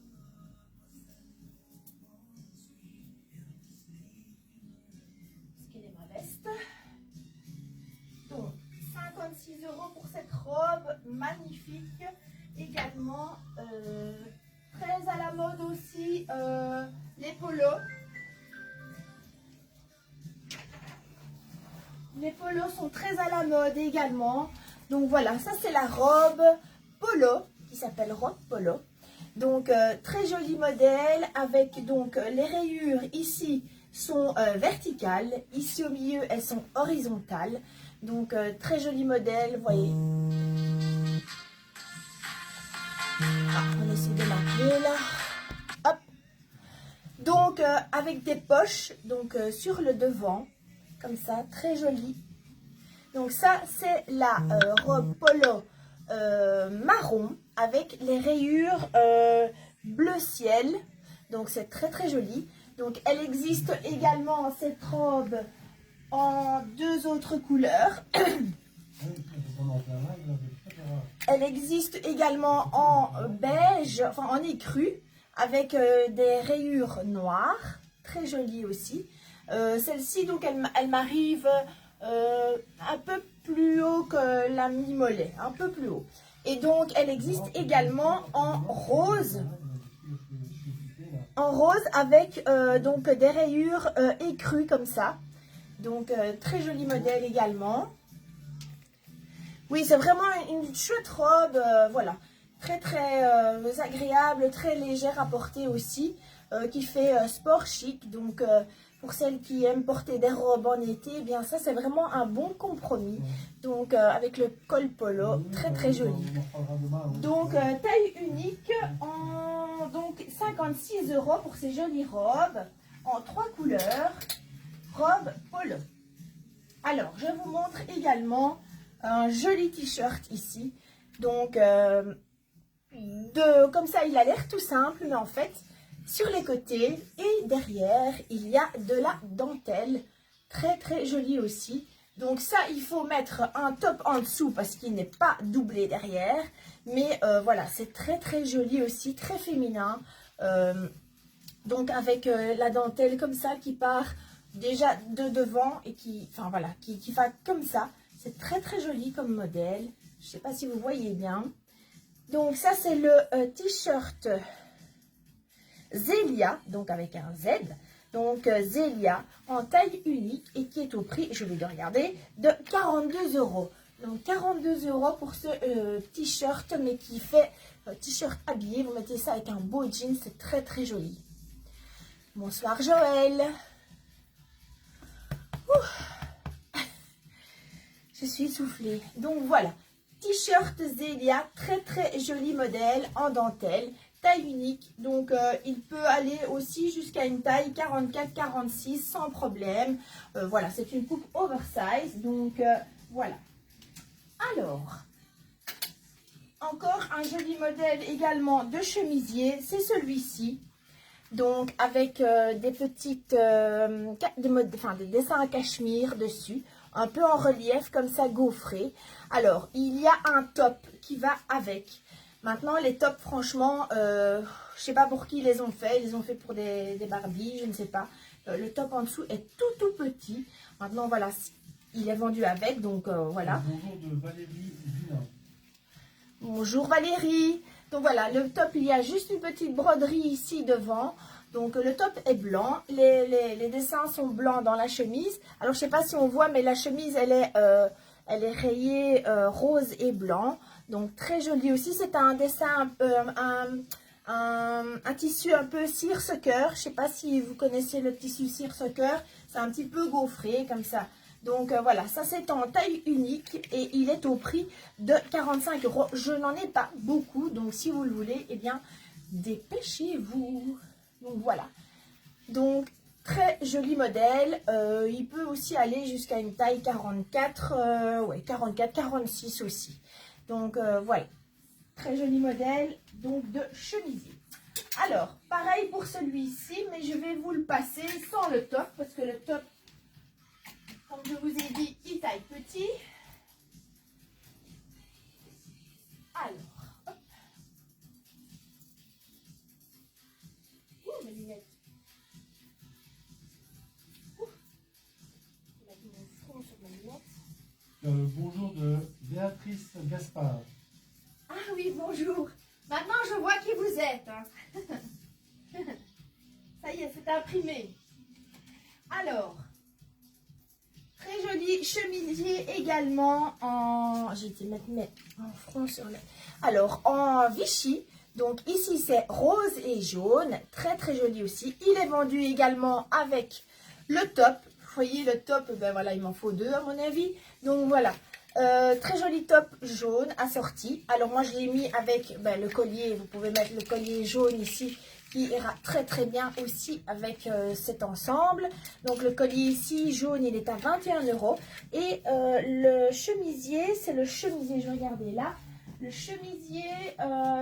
Est-ce qu'elle est ma veste? Donc 56 € pour cette robe magnifique. Également très à la mode aussi les polos. Les polos sont très à la mode également. Donc voilà, ça c'est la robe polo qui s'appelle robe polo. Donc très joli modèle avec donc les rayures ici sont verticales. Ici au milieu elles sont horizontales. Donc très joli modèle, vous voyez. Ah, on essaie de l'appeler là. Hop. Donc avec des poches donc sur le devant. Comme ça, très joli. Donc ça, c'est la robe polo marron avec les rayures bleu ciel. Donc c'est très très joli. Donc elle existe également cette robe en deux autres couleurs. Elle existe également en beige, enfin en écru, avec des rayures noires. Très jolie aussi. Celle-ci, donc, elle m'arrive un peu plus haut que la mi-mollet, un peu plus haut. Et donc, elle existe également en rose avec donc des rayures écrues comme ça. Donc, très joli modèle également. Oui, c'est vraiment une chouette robe, voilà. Très, très agréable, très légère à porter aussi, qui fait sport chic. Donc, pour celles qui aiment porter des robes en été, eh bien ça c'est vraiment un bon compromis. Donc avec le col polo, très très joli. Donc taille unique en donc 56 € pour ces jolies robes en 3 couleurs, robe polo. Alors je vous montre également un joli t-shirt ici. Donc comme ça il a l'air tout simple, mais en fait sur les côtés et derrière, il y a de la dentelle. Très très jolie aussi. Donc ça, il faut mettre un top en dessous parce qu'il n'est pas doublé derrière. Mais voilà, c'est très très joli aussi, très féminin. Donc avec la dentelle comme ça qui part déjà de devant et qui va comme ça. C'est très très joli comme modèle. Je ne sais pas si vous voyez bien. Donc ça, c'est le t-shirt Zelia, donc avec un Z, donc Zelia en taille unique et qui est au prix, je vais le regarder, de 42 €. Donc 42 € pour ce t-shirt, mais qui fait t-shirt habillé. Vous mettez ça avec un beau jean, c'est très très joli. Bonsoir Joël. Ouh, Je suis essoufflée. Donc voilà, t-shirt Zelia, très très joli modèle en dentelle, taille unique. Donc il peut aller aussi jusqu'à une taille 44-46 sans problème. Voilà, c'est une coupe oversize. Donc voilà. Alors, encore un joli modèle également de chemisier, c'est celui-ci. Donc avec des petites, des dessins à cachemire dessus, un peu en relief comme ça gaufré. Alors il y a un top qui va avec. Maintenant les tops franchement, je sais pas pour qui ils les ont fait. Ils les ont fait pour des Barbies, je ne sais pas. Le top en dessous est tout petit. Maintenant voilà, il est vendu avec, donc voilà. Bonjour de Valérie Villain. Bonjour Valérie. Donc voilà, le top, il y a juste une petite broderie ici devant. Donc le top est blanc, les dessins sont blancs dans la chemise. Alors je sais pas si on voit, mais la chemise, elle est rayée rose et blanc. Donc très jolie aussi. C'est un dessin, un tissu un peu cire-ce-cœur. Je sais pas si vous connaissez le tissu cire-ce-cœur. C'est un petit peu gaufré comme ça. Donc voilà, ça c'est en taille unique et il est au prix de 45 €. Je n'en ai pas beaucoup, donc si vous le voulez, eh bien, dépêchez-vous. Donc voilà. Donc, très joli modèle. Il peut aussi aller jusqu'à une taille 44, ouais, 44-46 aussi. Donc voilà. Très joli modèle donc de chemisier. Alors, pareil pour celui-ci, mais je vais vous le passer sans le top, parce que le top, comme je vous ai dit, il taille petit. Alors, hop. Ouh, mes lunettes. Ouh. Il a mis mon front sur mes lunettes. Bonjour de Béatrice Gaspard. Ah oui, bonjour. Maintenant, je vois qui vous êtes. Hein. Ça y est, c'est imprimé. Alors, très joli chemisier également en... J'ai été mettre mon front sur le... Alors, en Vichy. Donc ici, c'est rose et jaune. Très, très joli aussi. Il est vendu également avec le top. Vous voyez, le top, ben voilà, il m'en faut deux à mon avis. Donc voilà. Très joli top jaune assorti. Alors moi, je l'ai mis avec le collier. Vous pouvez mettre le collier jaune ici, qui ira très très bien aussi avec cet ensemble. Donc le collier ici jaune, il est à 21 €. Et le chemisier, c'est le chemisier, je vais regarder là. Le chemisier,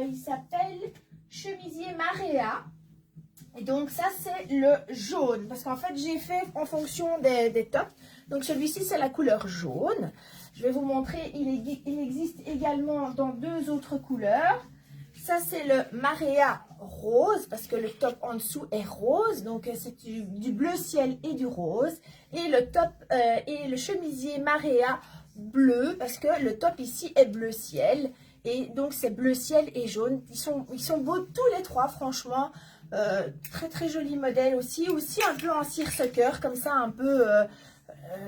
il s'appelle chemisier Marea. Et donc ça, c'est le jaune. Parce qu'en fait, j'ai fait en fonction des tops. Donc celui-ci, c'est la couleur jaune. Je vais vous montrer, il existe également dans deux autres couleurs. Ça, c'est le Marea rose, parce que le top en dessous est rose. Donc, c'est du bleu ciel et du rose. Et le top et le chemisier Marea bleu, parce que le top ici est bleu ciel. Et donc, c'est bleu ciel et jaune. Ils sont beaux tous les trois, franchement. Très, très joli modèle aussi. Aussi un peu en cire-ce-cœur, comme ça, un peu...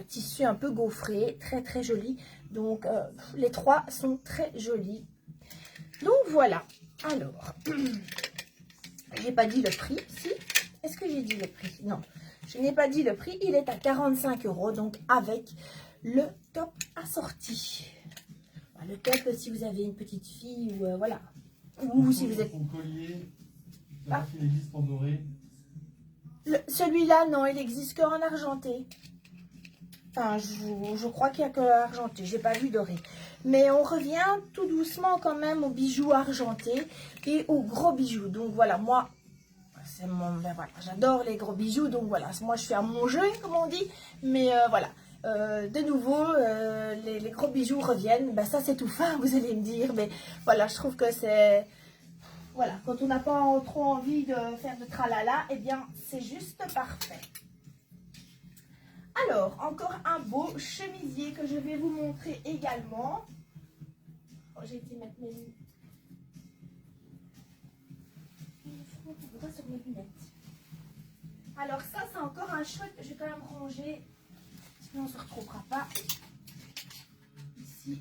tissu un peu gaufré, très très joli. Donc les trois sont très jolis. Donc voilà. Alors, j'ai pas dit le prix. Si, est-ce que j'ai dit le prix? Non, je n'ai pas dit le prix. Il est à 45 €, donc avec le top assorti. Le top, si vous avez une petite fille ou voilà. Ou si vous êtes... Son collier, il existe en doré. Celui-là, non, il existe qu'en argenté. Enfin, je crois qu'il n'y a que argenté, j'ai pas vu doré. Mais on revient tout doucement quand même aux bijoux argentés et aux gros bijoux. Donc voilà, moi, c'est voilà, j'adore les gros bijoux. Donc voilà, moi je suis à mon jeu, comme on dit. Mais voilà, de nouveau, les gros bijoux reviennent. Ben, ça c'est tout fin, vous allez me dire. Mais voilà, je trouve que c'est... Voilà, quand on n'a pas trop envie de faire de tralala, eh bien, c'est juste parfait. Alors, encore un beau chemisier que je vais vous montrer également. Oh, j'ai été mettre mes lunettes. Sur mes lunettes. Alors ça, c'est encore un chouette. Je vais quand même ranger, sinon on ne se retrouvera pas. Ici,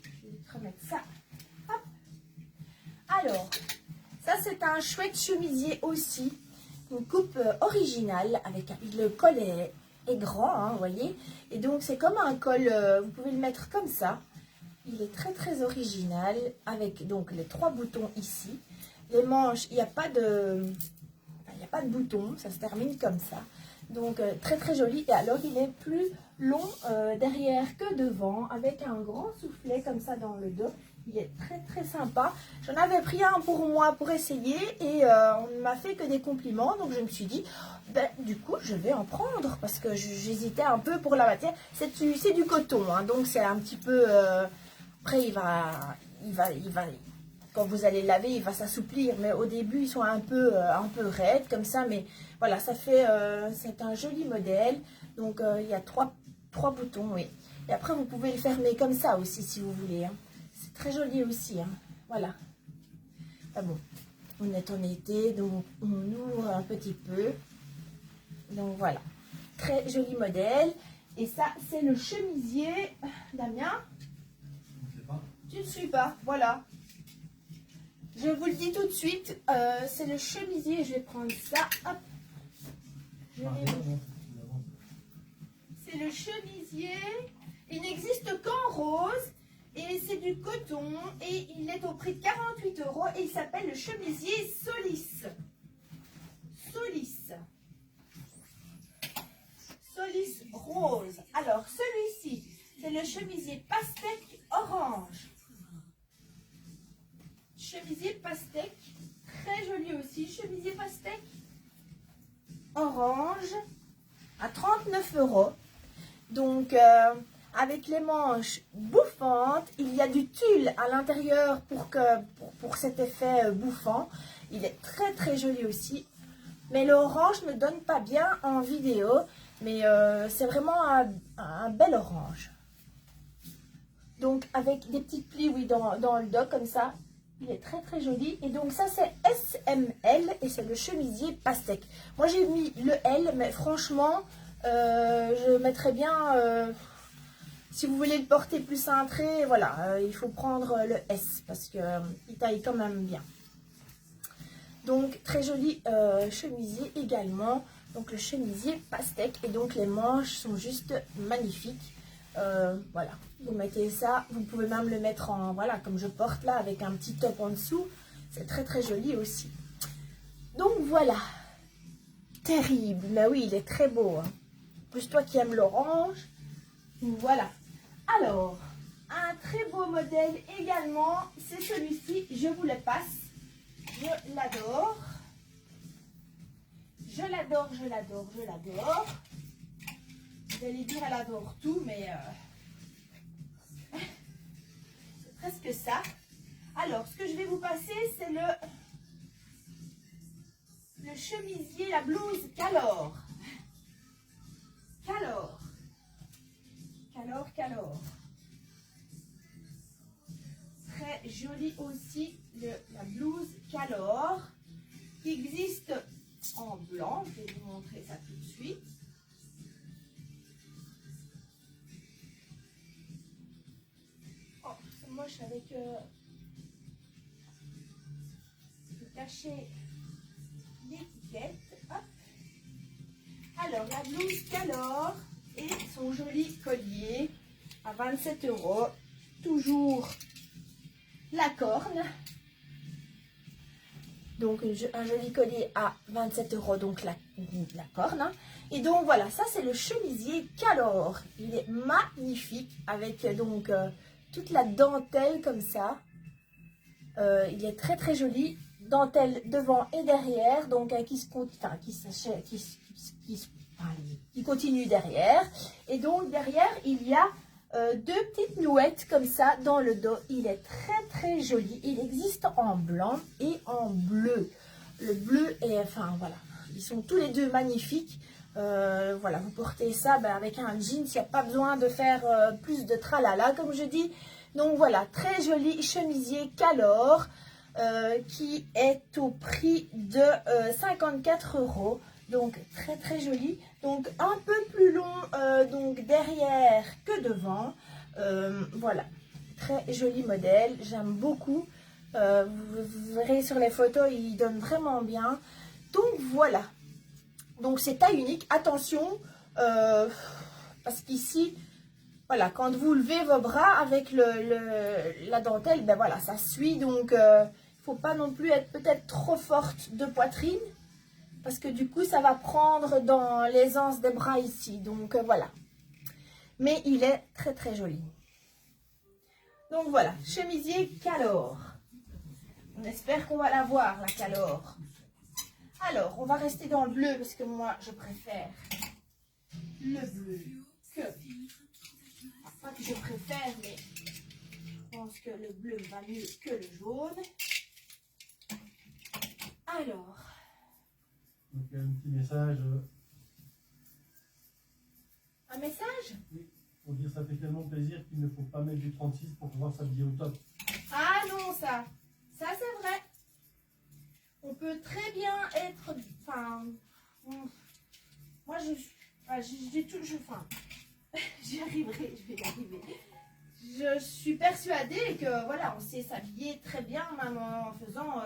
je vais te remettre ça. Hop. Alors, ça c'est un chouette chemisier aussi. Une coupe originale avec le collet est grand, hein, vous voyez. Et donc c'est comme un col, vous pouvez le mettre comme ça. Il est très très original avec donc les 3 boutons ici. Les manches, il n'y a pas de bouton, ça se termine comme ça. Donc très très joli. Et alors il est plus long derrière que devant avec un grand soufflet comme ça dans le dos. Il est très très sympa. J'en avais pris un pour moi pour essayer et on ne m'a fait que des compliments. Donc je me suis dit, ben, du coup je vais en prendre parce que j'hésitais un peu pour la matière. C'est du coton, hein, donc c'est un petit peu... après il va, quand vous allez laver, il va s'assouplir. Mais au début ils sont un peu raides comme ça. Mais voilà, ça fait, c'est un joli modèle. Donc il y a trois boutons, oui. Et après vous pouvez le fermer comme ça aussi si vous voulez, hein. C'est très joli aussi, hein. Voilà. Ah bon, on est en été, donc on ouvre un petit peu. Donc voilà, très joli modèle. Et ça, c'est le chemisier. Damien, tu ne suis pas, voilà. Je vous le dis tout de suite, c'est le chemisier. Je vais prendre ça, hop. C'est le chemisier. Il n'existe qu'en rose. Et c'est du coton et il est au prix de 48 € et il s'appelle le chemisier Solis. Solis. Solis rose. Alors celui-ci, c'est le chemisier pastèque orange. Chemisier pastèque, très joli aussi. Chemisier pastèque orange à 39 €. Donc... avec les manches bouffantes, il y a du tulle à l'intérieur pour cet effet bouffant. Il est très très joli aussi. Mais l'orange ne donne pas bien en vidéo. Mais c'est vraiment un bel orange. Donc avec des petites plis, oui, dans le dos comme ça. Il est très très joli. Et donc ça c'est SML et c'est le chemisier pastèque. Moi j'ai mis le L, mais franchement, je mettrais bien... si vous voulez le porter plus cintré, voilà, il faut prendre le S parce qu'il taille quand même bien. Donc, très joli chemisier également. Donc, le chemisier pastèque. Et donc, les manches sont juste magnifiques. Voilà, vous mettez ça. Vous pouvez même le mettre en, voilà, comme je porte là, avec un petit top en dessous. C'est très, très joli aussi. Donc, voilà. Terrible. Mais oui, il est très beau, hein. Plus toi qui aimes l'orange. Voilà. Alors, un très beau modèle également, c'est celui-ci, je vous le passe, je l'adore, je l'adore, je l'adore, je l'adore. Vous allez dire elle adore tout, mais c'est presque ça. Alors, ce que je vais vous passer, c'est le chemisier, la blouse Calor. Calor. Calor. Très jolie aussi la blouse Calor qui existe en blanc. Je vais vous montrer ça tout de suite. Oh, c'est moche avec cacher l'étiquette. Hop. Alors, la blouse Calor et son joli collier à 27 €. Toujours la corne. Donc un joli collier à 27 €, donc la corne. Hein. Et donc voilà, ça c'est le chemisier Calor. Il est magnifique avec donc toute la dentelle comme ça. Il est très très joli. Dentelle devant et derrière, donc qui continue derrière. Et donc derrière, il y a 2 petites nouettes comme ça dans le dos. Il est très très joli. Il existe en blanc et en bleu. Le bleu est, enfin voilà, ils sont tous les deux magnifiques. Voilà, vous portez ça avec un jean, il n'y a pas besoin de faire plus de tralala comme je dis. Donc voilà, très joli chemisier Calor qui est au prix de 54 €. Donc très très joli, donc un peu plus long donc derrière que devant. Voilà, très joli modèle, j'aime beaucoup. Vous verrez sur les photos, il donne vraiment bien. Donc voilà, donc c'est taille unique. Attention, Parce qu'ici, voilà, quand vous levez vos bras avec la dentelle, ben voilà, ça suit. Donc, il ne faut pas non plus être peut-être trop forte de poitrine. Parce que du coup, ça va prendre dans l'aisance des bras ici. Donc, voilà. Mais il est très, très joli. Donc, voilà. Chemisier Calor. On espère qu'on va la voir, la Calor. Alors, on va rester dans le bleu parce que moi, je préfère le bleu que... Pas que je préfère, mais je pense que le bleu va mieux que le jaune. Alors... Donc, il y a un petit message. Un message? Oui, pour dire ça fait tellement plaisir qu'il ne faut pas mettre du 36 pour pouvoir s'habiller au top. Ah non, ça c'est vrai. On peut très bien être... Enfin... Moi, j'ai tout... Enfin, j'y arriverai, je vais y arriver. Je suis persuadée que, voilà, on sait s'habiller très bien, même en faisant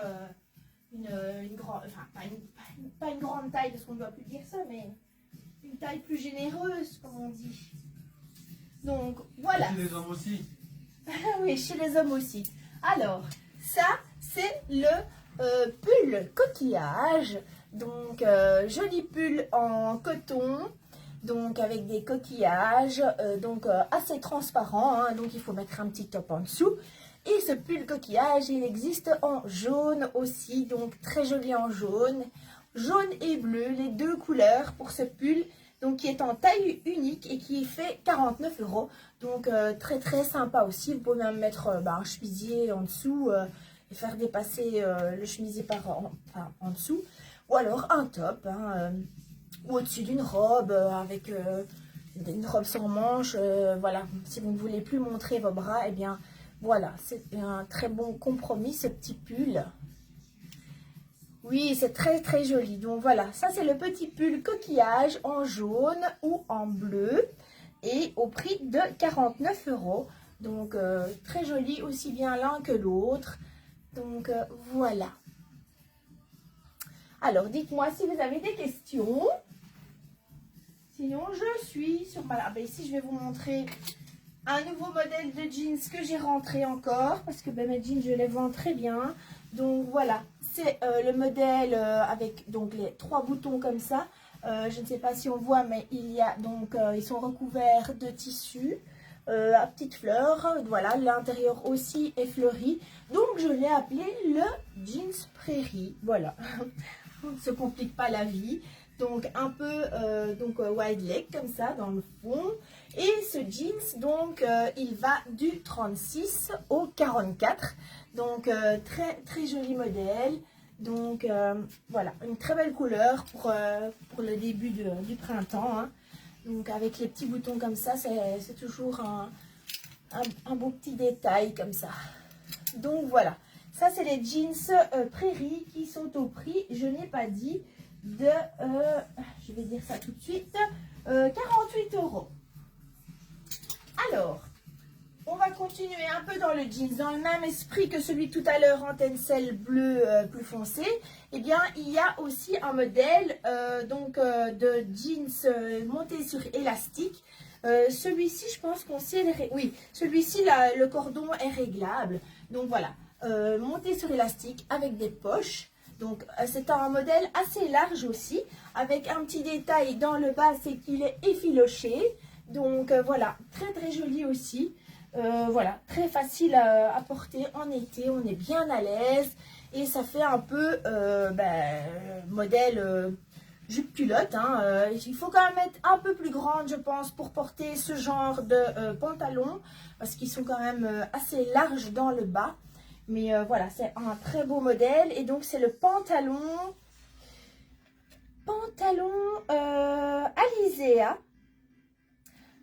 une grande... Enfin, pas une grande taille, parce qu'on ne doit plus dire ça, mais une taille plus généreuse, comme on dit. Donc, voilà. Chez les hommes aussi. Oui, chez les hommes aussi. Alors, ça, c'est le pull coquillage. Donc, joli pull en coton. Donc, avec des coquillages. Assez transparent. Hein, donc, il faut mettre un petit top en dessous. Et ce pull coquillage, il existe en jaune aussi. Donc, très joli en jaune. Jaune et bleu, les deux couleurs pour ce pull. Donc, qui est en taille unique et qui fait 49 €. Donc, très très sympa aussi. Vous pouvez même mettre un chemisier en dessous et faire dépasser le chemisier en dessous. Ou alors un top, hein, ou au-dessus d'une robe avec une robe sans manches. Voilà, si vous ne voulez plus montrer vos bras, eh bien, voilà, c'est un très bon compromis, ce petit pull. Oui, c'est très très joli. Donc voilà, ça c'est le petit pull coquillage en jaune ou en bleu et au prix de 49 €. Donc très joli aussi bien l'un que l'autre. Donc voilà. Alors dites-moi si vous avez des questions. Sinon je suis sur ma... Ah, ben, ici je vais vous montrer un nouveau modèle de jeans que j'ai rentré encore. Parce que ben, mes jeans je les vends très bien. Donc voilà. C'est le modèle avec donc les 3 boutons comme ça. Je ne sais pas si on voit, mais il y a donc ils sont recouverts de tissu à petites fleurs. Voilà, l'intérieur aussi est fleuri. Donc je l'ai appelé le jeans prairie. Voilà, on ne se complique pas la vie. Donc un peu wide leg comme ça dans le fond. Et ce jeans donc il va du 36 au 44. Donc très très joli modèle. Donc voilà, une très belle couleur pour le début du printemps. Hein. Donc avec les petits boutons comme ça, c'est toujours un beau petit détail comme ça. Donc voilà, ça c'est les jeans prairie qui sont au prix, je n'ai pas dit, de, je vais dire ça tout de suite, 48 €. Alors, on va continuer un peu dans le jeans, dans le même esprit que celui tout à l'heure en tencel bleu plus foncé. Eh bien, il y a aussi un modèle de jeans monté sur élastique. Celui-ci, je pense qu'on sait... Oui, celui-ci, le cordon est réglable. Donc voilà, monté sur élastique avec des poches. Donc, c'est un modèle assez large aussi, avec un petit détail dans le bas, c'est qu'il est effiloché. Donc voilà, très très joli aussi. Voilà, très facile à porter en été, on est bien à l'aise et ça fait un peu modèle jupe culotte. Hein. Il faut quand même être un peu plus grande, je pense, pour porter ce genre de pantalon parce qu'ils sont quand même assez larges dans le bas. Mais voilà, c'est un très beau modèle et donc c'est le pantalon Alizea.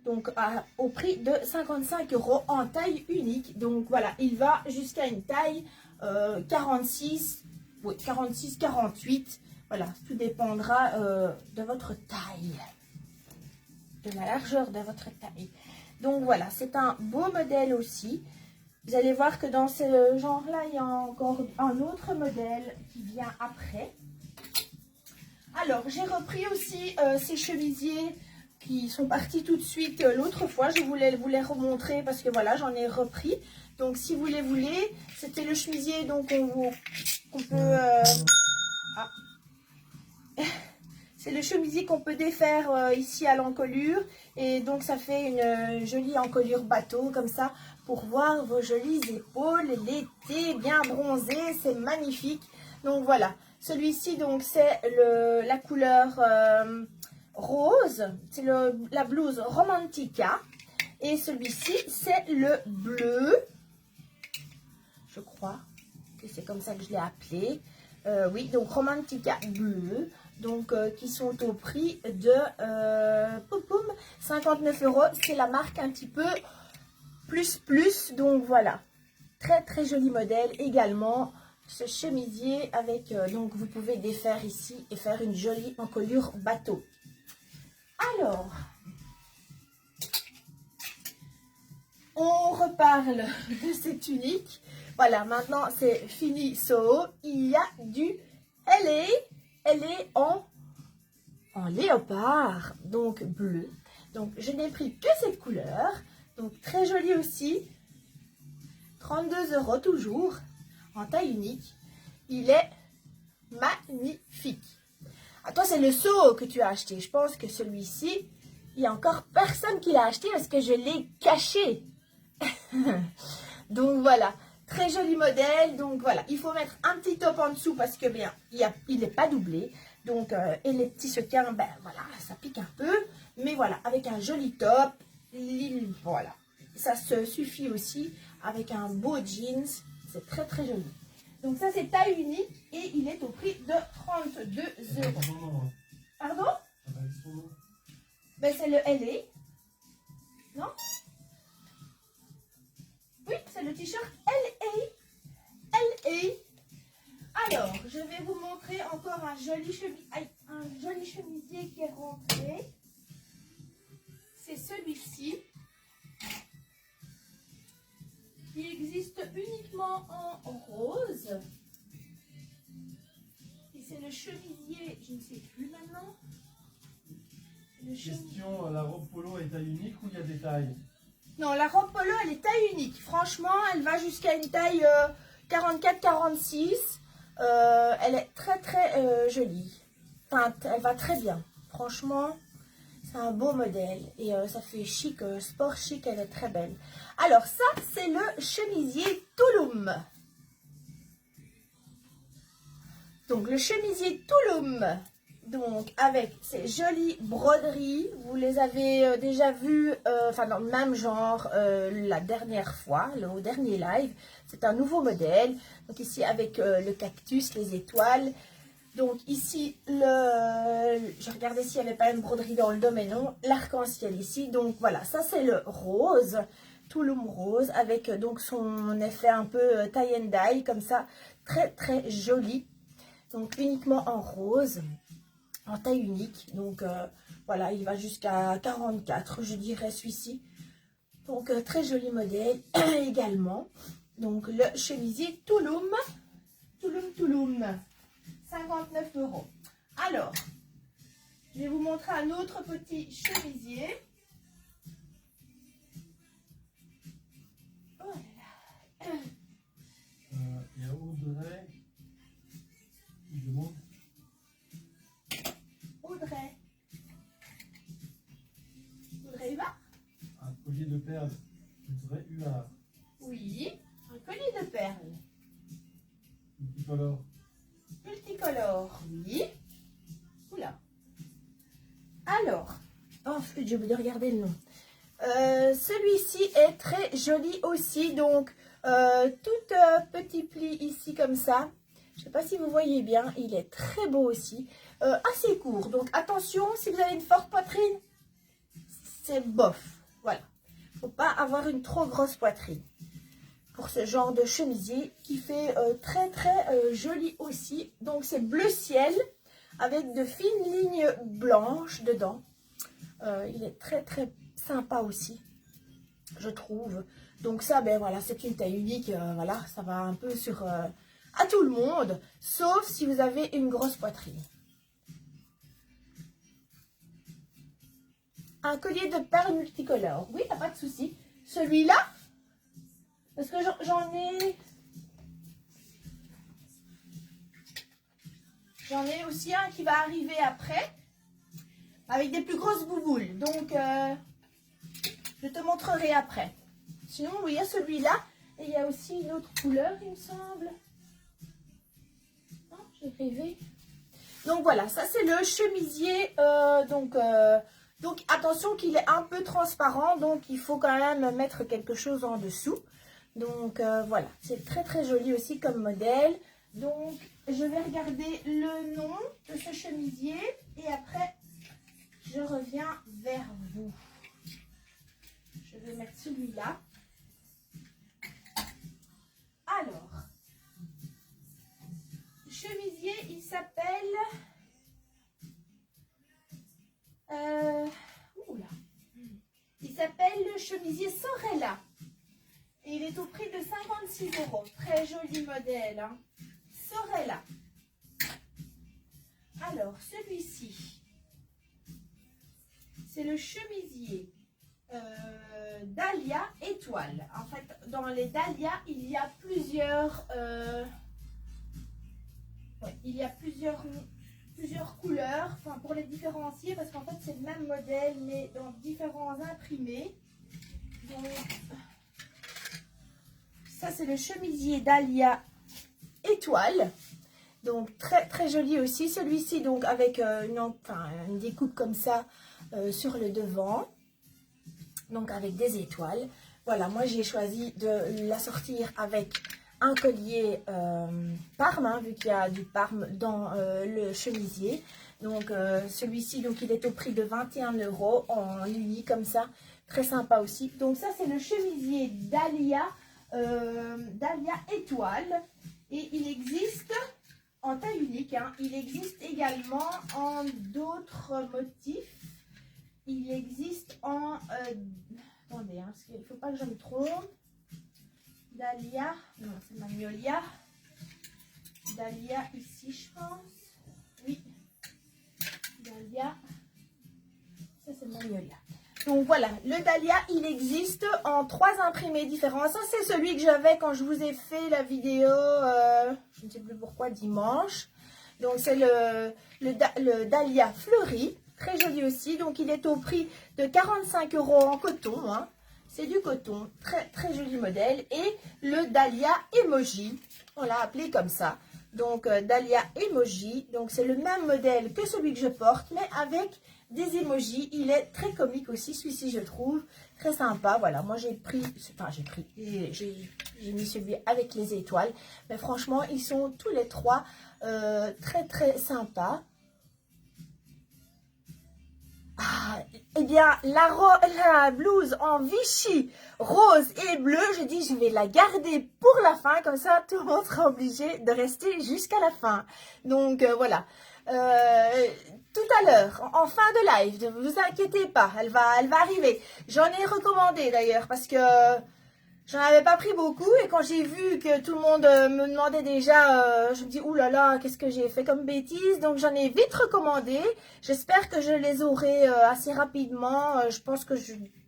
Donc au prix de 55 € en taille unique. Donc voilà, il va jusqu'à une taille 46, 48. Voilà, tout dépendra de votre taille, de la largeur de votre taille. Donc voilà, c'est un beau modèle aussi. Vous allez voir que dans ce genre-là, il y a encore un autre modèle qui vient après. Alors, j'ai repris aussi ces chemisiers puis ils sont partis tout de suite l'autre fois. Je voulais vous les remontrer parce que voilà, j'en ai repris. Donc si vous les voulez, c'était le chemisier donc qu'on peut... ah. C'est le chemisier qu'on peut défaire ici à l'encolure. Et donc ça fait une jolie encolure bateau comme ça pour voir vos jolies épaules l'été bien bronzées. C'est magnifique. Donc voilà, celui-ci donc c'est la couleur rose. C'est la blouse Romantica. Et celui-ci c'est le bleu. Je crois que c'est comme ça que je l'ai appelé. Oui, donc Romantica bleu. Donc qui sont au prix de 59 €. C'est la marque un petit peu plus. Donc voilà, très très joli modèle également. Ce chemisier avec, donc vous pouvez défaire ici et faire une jolie encolure bateau. Alors, on reparle de cette tunique. Voilà, maintenant c'est fini Soho. Il y a du LA. Elle est en léopard, donc bleu. Donc je n'ai pris que cette couleur. Donc très jolie aussi. 32 € toujours. En taille unique. Il est magnifique. À toi, c'est le Soho que tu as acheté. Je pense que celui-ci, il n'y a encore personne qui l'a acheté parce que je l'ai caché. Donc voilà. Très joli modèle, donc voilà, il faut mettre un petit top en dessous parce que bien, il n'est pas doublé. Donc, et les petits sequins, ben voilà, ça pique un peu. Mais voilà, avec un joli top, voilà. Ça se suffit aussi avec un beau jeans, c'est très très joli. Donc ça c'est taille unique et il est au prix de 32 €. Pardon? Ben c'est le LA. Non? Oui, c'est le t-shirt LA. Alors, je vais vous montrer encore un joli chemisier qui est rentré. C'est celui-ci. Il existe uniquement en rose. Et c'est le chemisier, je ne sais plus maintenant. Question, la robe polo est taille unique ou il y a des tailles? Non, la robe polo, elle est taille unique. Franchement, elle va jusqu'à une taille 44-46. Elle est très, très jolie. Enfin, elle va très bien. Franchement, c'est un beau modèle. Et ça fait chic, sport chic, elle est très belle. Alors, ça, c'est le chemisier Touloum. Donc, le chemisier Touloum. Donc, avec ces jolies broderies, vous les avez déjà vues, enfin dans le même genre la dernière fois, au dernier live. C'est un nouveau modèle. Donc ici avec le cactus, les étoiles. Donc ici, je regardais s'il n'y avait pas une broderie dans le dos, mais non. L'arc-en-ciel ici. Donc voilà, ça c'est le rose, Touloum rose, avec donc son effet un peu tie and dye, comme ça. Très très joli. Donc uniquement en rose. En taille unique, donc voilà, il va jusqu'à 44, je dirais celui-ci. Donc très joli modèle également. Donc le chemisier Touloum, 59 €. Alors, je vais vous montrer un autre petit chemisier. Oh là là. Il y a Audrey qui demande. Audrey Huard. Un collier de perles. Audrey Huard. Oui, un collier de perles. Multicolore. Multicolore, oui. Oula. Alors, oh, j'ai oublié de regarder le nom. Celui-ci est très joli aussi. Donc, tout petit pli ici comme ça. Je ne sais pas si vous voyez bien. Il est très beau aussi. Assez court. Donc, attention, si vous avez une forte poitrine, c'est bof. Voilà. Il ne faut pas avoir une trop grosse poitrine pour ce genre de chemisier qui fait très très joli aussi. Donc, c'est bleu ciel avec de fines lignes blanches dedans. Il est très très sympa aussi, je trouve. Donc ça, ben voilà, c'est une taille unique. Voilà, ça va un peu sur à tout le monde, sauf si vous avez une grosse poitrine. un collier de perles multicolores. Oui, pas de souci. Celui-là, parce que j'en ai aussi un qui va arriver après, avec des plus grosses bouboules. Donc, je te montrerai après. Sinon, oui, il y a celui-là. Et il y a aussi une autre couleur, il me semble. Oh, j'ai rêvé. Donc, voilà, ça, c'est le chemisier. Donc, attention qu'il est un peu transparent. Donc, il faut quand même mettre quelque chose en dessous. Donc, voilà. C'est très, très joli aussi comme modèle. Donc, je vais regarder le nom de ce chemisier. Et après, je reviens vers vous. Je vais mettre celui-là. Alors, le chemisier, il s'appelle... il s'appelle le chemisier Sorella. Et il est au prix de 56 €. Très joli modèle. Hein. Sorella. Alors, celui-ci, c'est le chemisier Dahlia étoile. En fait, dans les dahlias, il y a plusieurs couleurs, enfin pour les différencier, parce qu'en fait c'est le même modèle mais dans différents imprimés. Donc ça c'est le chemisier Dahlia étoile. Donc très très joli aussi. Celui-ci donc avec une découpe comme ça sur le devant. Donc avec des étoiles. Voilà, moi j'ai choisi de l'assortir avec un collier parme, hein, vu qu'il y a du parme dans le chemisier. Donc celui-ci, donc il est au prix de 21 € en uni comme ça. Très sympa aussi. Donc ça c'est le chemisier Dahlia, Dahlia étoile. Et il existe en taille unique. Hein. Il existe également en d'autres motifs. Il existe en... attendez, hein, parce qu'il ne faut pas que je me trompe. Dahlia, non, c'est Magnolia. Dahlia ici, je pense. Oui. Dahlia. Ça, c'est Magnolia. Donc voilà, le Dahlia, il existe en 3 imprimés différents. Ça, c'est celui que j'avais quand je vous ai fait la vidéo, je ne sais plus pourquoi, dimanche. Donc c'est le Dahlia fleuri. Très joli aussi, donc il est au prix de 45 € en coton, hein. C'est du coton, très très joli modèle. Et le Dahlia Emoji, on l'a appelé comme ça. Donc Dahlia Emoji, donc c'est le même modèle que celui que je porte, mais avec des emojis. Il est très comique aussi, celui-ci je trouve, très sympa. Voilà, moi j'ai mis celui avec les étoiles. Mais franchement, ils sont tous les trois très très sympas. Ah, eh bien, la blouse en Vichy rose et bleu, je dis je vais la garder pour la fin, comme ça tout le monde sera obligé de rester jusqu'à la fin. Donc voilà, tout à l'heure, en fin de live, ne vous inquiétez pas, elle va arriver. J'en ai recommandé d'ailleurs parce que j'en avais pas pris beaucoup et quand j'ai vu que tout le monde me demandait déjà, je me dis oulala, qu'est-ce que j'ai fait comme bêtise. Donc j'en ai vite recommandé. J'espère que je les aurai assez rapidement. Je pense que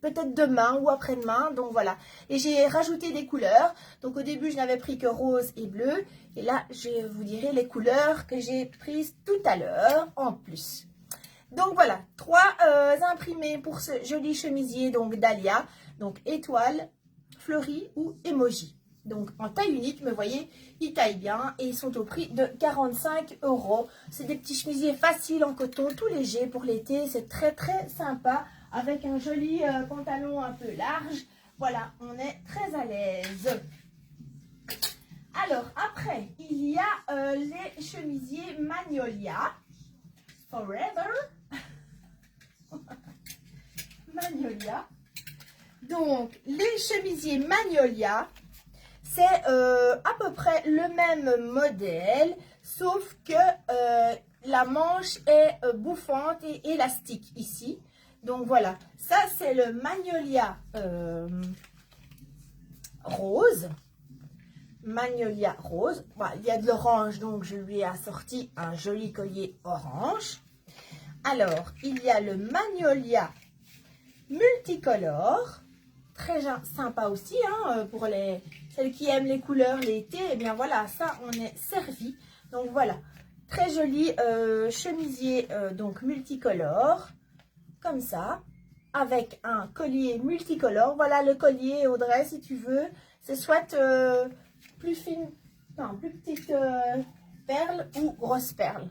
peut-être demain ou après-demain. Donc voilà. Et j'ai rajouté des couleurs. Donc au début, je n'avais pris que rose et bleu. Et là, je vous dirai les couleurs que j'ai prises tout à l'heure en plus. Donc voilà, 3 imprimés pour ce joli chemisier, donc Dahlia. Donc étoile, fleuri ou emoji. Donc en taille unique, mais vous voyez, ils taillent bien et ils sont au prix de 45 €. C'est des petits chemisiers faciles en coton, tout léger pour l'été. C'est très très sympa avec un joli pantalon un peu large. Voilà, on est très à l'aise. Alors après, il y a les chemisiers Magnolia Forever. Magnolia. Donc, les chemisiers Magnolia, c'est à peu près le même modèle, sauf que la manche est bouffante et élastique ici. Donc voilà, ça c'est le Magnolia rose. Magnolia rose. Voilà, il y a de l'orange, donc je lui ai assorti un joli collier orange. Alors, il y a le Magnolia multicolore. Très sympa aussi, hein, pour celles qui aiment les couleurs l'été. Et bien voilà, ça on est servi. Donc voilà, très joli chemisier donc multicolore, comme ça, avec un collier multicolore. Voilà le collier, Audrey, si tu veux. C'est soit plus fine, non, plus petite perle ou grosse perle.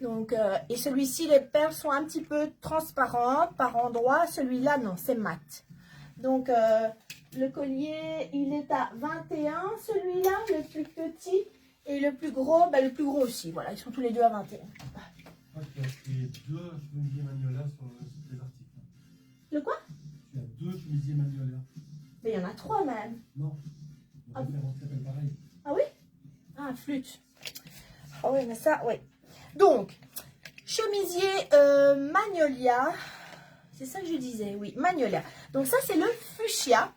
Donc, et celui-ci, les perles sont un petit peu transparentes par endroits. Celui-là, non, c'est mat. Donc, le collier, il est à 21. Celui-là, le plus petit. Et le plus gros, ben, le plus gros aussi. Voilà, ils sont tous les deux à 21. Tu as fait 2 chemisiers Magnolia sur les articles. Le quoi? Tu as 2 chemisiers Magnolia. Mais il y en a 3 même. Non, la référence s'appelle pareil. Ah oui? Ah, flûte. Ah oui, mais ça, oui. Donc, chemisier Magnolia. C'est ça que je disais, oui, Magnolia. Donc ça, c'est le fuchsia.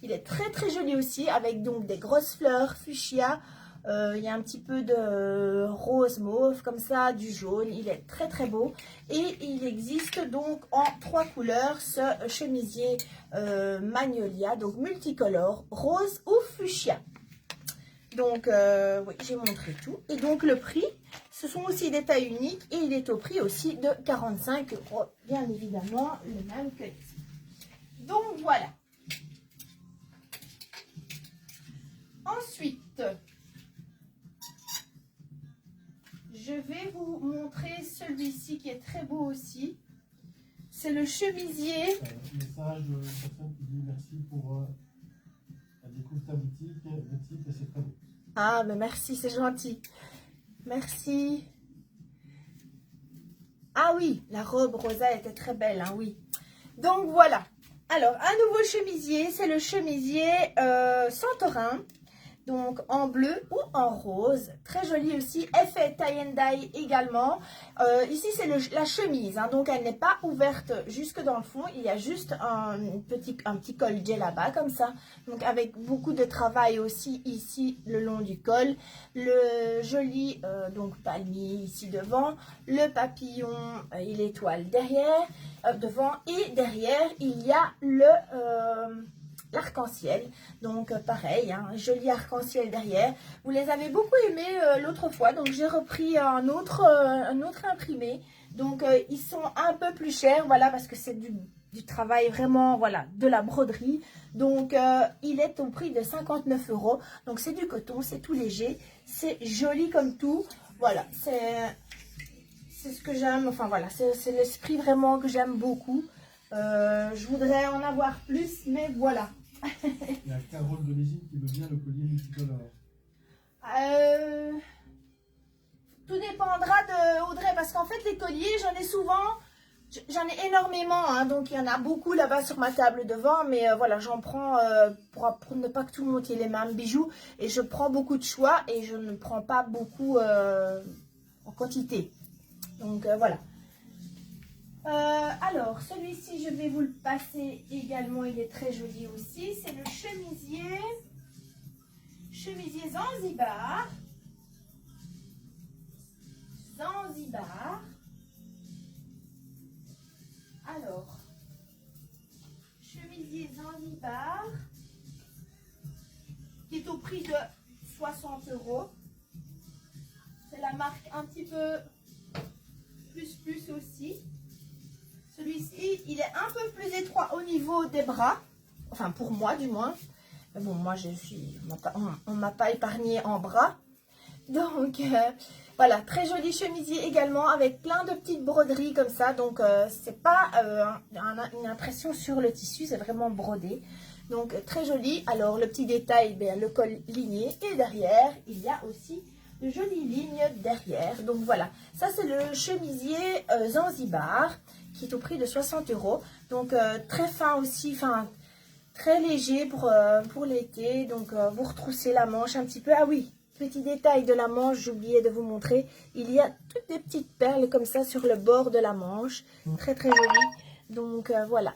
Il est très, très joli aussi, avec donc des grosses fleurs fuchsia. Il y a un petit peu de rose mauve, comme ça, du jaune. Il est très, très beau. Et il existe donc en 3 couleurs, ce chemisier Magnolia, donc multicolore, rose ou fuchsia. Donc, oui, j'ai montré tout. Et donc, le prix, ce sont aussi des tailles uniques. Et il est au prix aussi de 45 €. Bien évidemment, le même que ici. Donc, voilà. Ensuite, je vais vous montrer celui-ci qui est très beau aussi. C'est le chemisier. Message d'une personne qui dit merci pour elle découvre ta boutique, le titre et c'est très beau. Ah, mais merci, c'est gentil. Merci. Ah oui, la robe rosa était très belle, hein, oui. Donc voilà. Alors, un nouveau chemisier, c'est le chemisier Santorin. Donc en bleu ou en rose, très joli aussi, effet tie and dye également. Ici c'est la chemise, hein, donc elle n'est pas ouverte jusque dans le fond, il y a juste un petit col-jet là-bas comme ça. Donc avec beaucoup de travail aussi ici le long du col, le joli donc palmier ici devant, le papillon et l'étoile derrière, devant, et derrière il y a l'arc-en-ciel, donc pareil, hein, joli arc-en-ciel derrière. Vous les avez beaucoup aimés l'autre fois, donc j'ai repris un autre imprimé. Donc ils sont un peu plus chers, voilà, parce que c'est du travail vraiment, voilà, de la broderie. Donc il est au prix de 59 €. Donc c'est du coton, c'est tout léger, c'est joli comme tout. Voilà, c'est ce que j'aime, enfin voilà, c'est l'esprit vraiment que j'aime beaucoup. Je voudrais en avoir plus, mais voilà. Il y a Carole de Lésine qui veut bien le collier multicolore. Tout dépendra de Audrey, parce qu'en fait les colliers, j'en ai souvent, j'en ai énormément, hein, donc il y en a beaucoup là-bas sur ma table devant, mais voilà, j'en prends pour ne pas que tout le monde ait les mêmes bijoux, et je prends beaucoup de choix et je ne prends pas beaucoup en quantité. Donc voilà. Alors, celui-ci, je vais vous le passer également. Il est très joli aussi. C'est le chemisier Zanzibar. Alors, chemisier Zanzibar, qui est au prix de 60 €. C'est la marque un petit peu plus aussi. Celui-ci, il est un peu plus étroit au niveau des bras. Enfin, pour moi, du moins. Mais bon, moi, on ne m'a pas épargné en bras. Donc, voilà, très joli chemisier également, avec plein de petites broderies comme ça. Donc, c'est pas une impression sur le tissu, c'est vraiment brodé. Donc, très joli. Alors, le petit détail, bien, le col ligné. Et derrière, il y a aussi de jolies lignes derrière. Donc, voilà. Ça, c'est le chemisier Zanzibar, qui est au prix de 60 €. Donc très fin aussi, enfin très léger pour l'été. Donc vous retroussez la manche un petit peu. Ah oui, petit détail de la manche, j'oubliais de vous montrer. Il y a toutes des petites perles comme ça sur le bord de la manche. Très très joli. Donc voilà.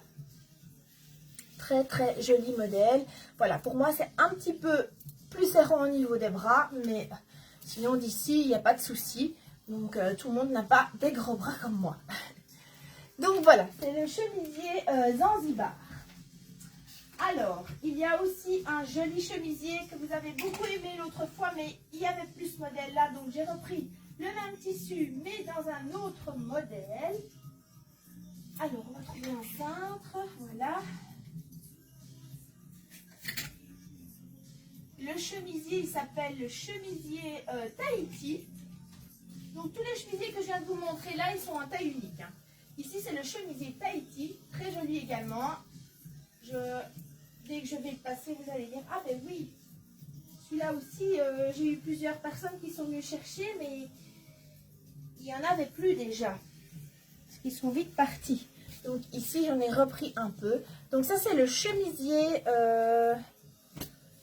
Très très joli modèle. Voilà, pour moi c'est un petit peu plus serrant au niveau des bras. Mais sinon d'ici, il n'y a pas de souci. Donc tout le monde n'a pas des gros bras comme moi. Donc voilà, c'est le chemisier Zanzibar. Alors, il y a aussi un joli chemisier que vous avez beaucoup aimé l'autre fois, mais il y avait plus ce modèle-là, donc j'ai repris le même tissu, mais dans un autre modèle. Alors, on va trouver un cintre, voilà. Le chemisier, il s'appelle le chemisier Tahiti. Donc, tous les chemisiers que je viens de vous montrer là, ils sont en taille unique. Hein. Ici, c'est le chemisier Tahiti, très joli également. Dès que je vais le passer, vous allez dire, ah ben oui, celui-là aussi, j'ai eu plusieurs personnes qui sont venues chercher, mais il n'y en avait plus déjà, parce qu'ils sont vite partis. Donc ici, j'en ai repris un peu. Donc ça, c'est le chemisier,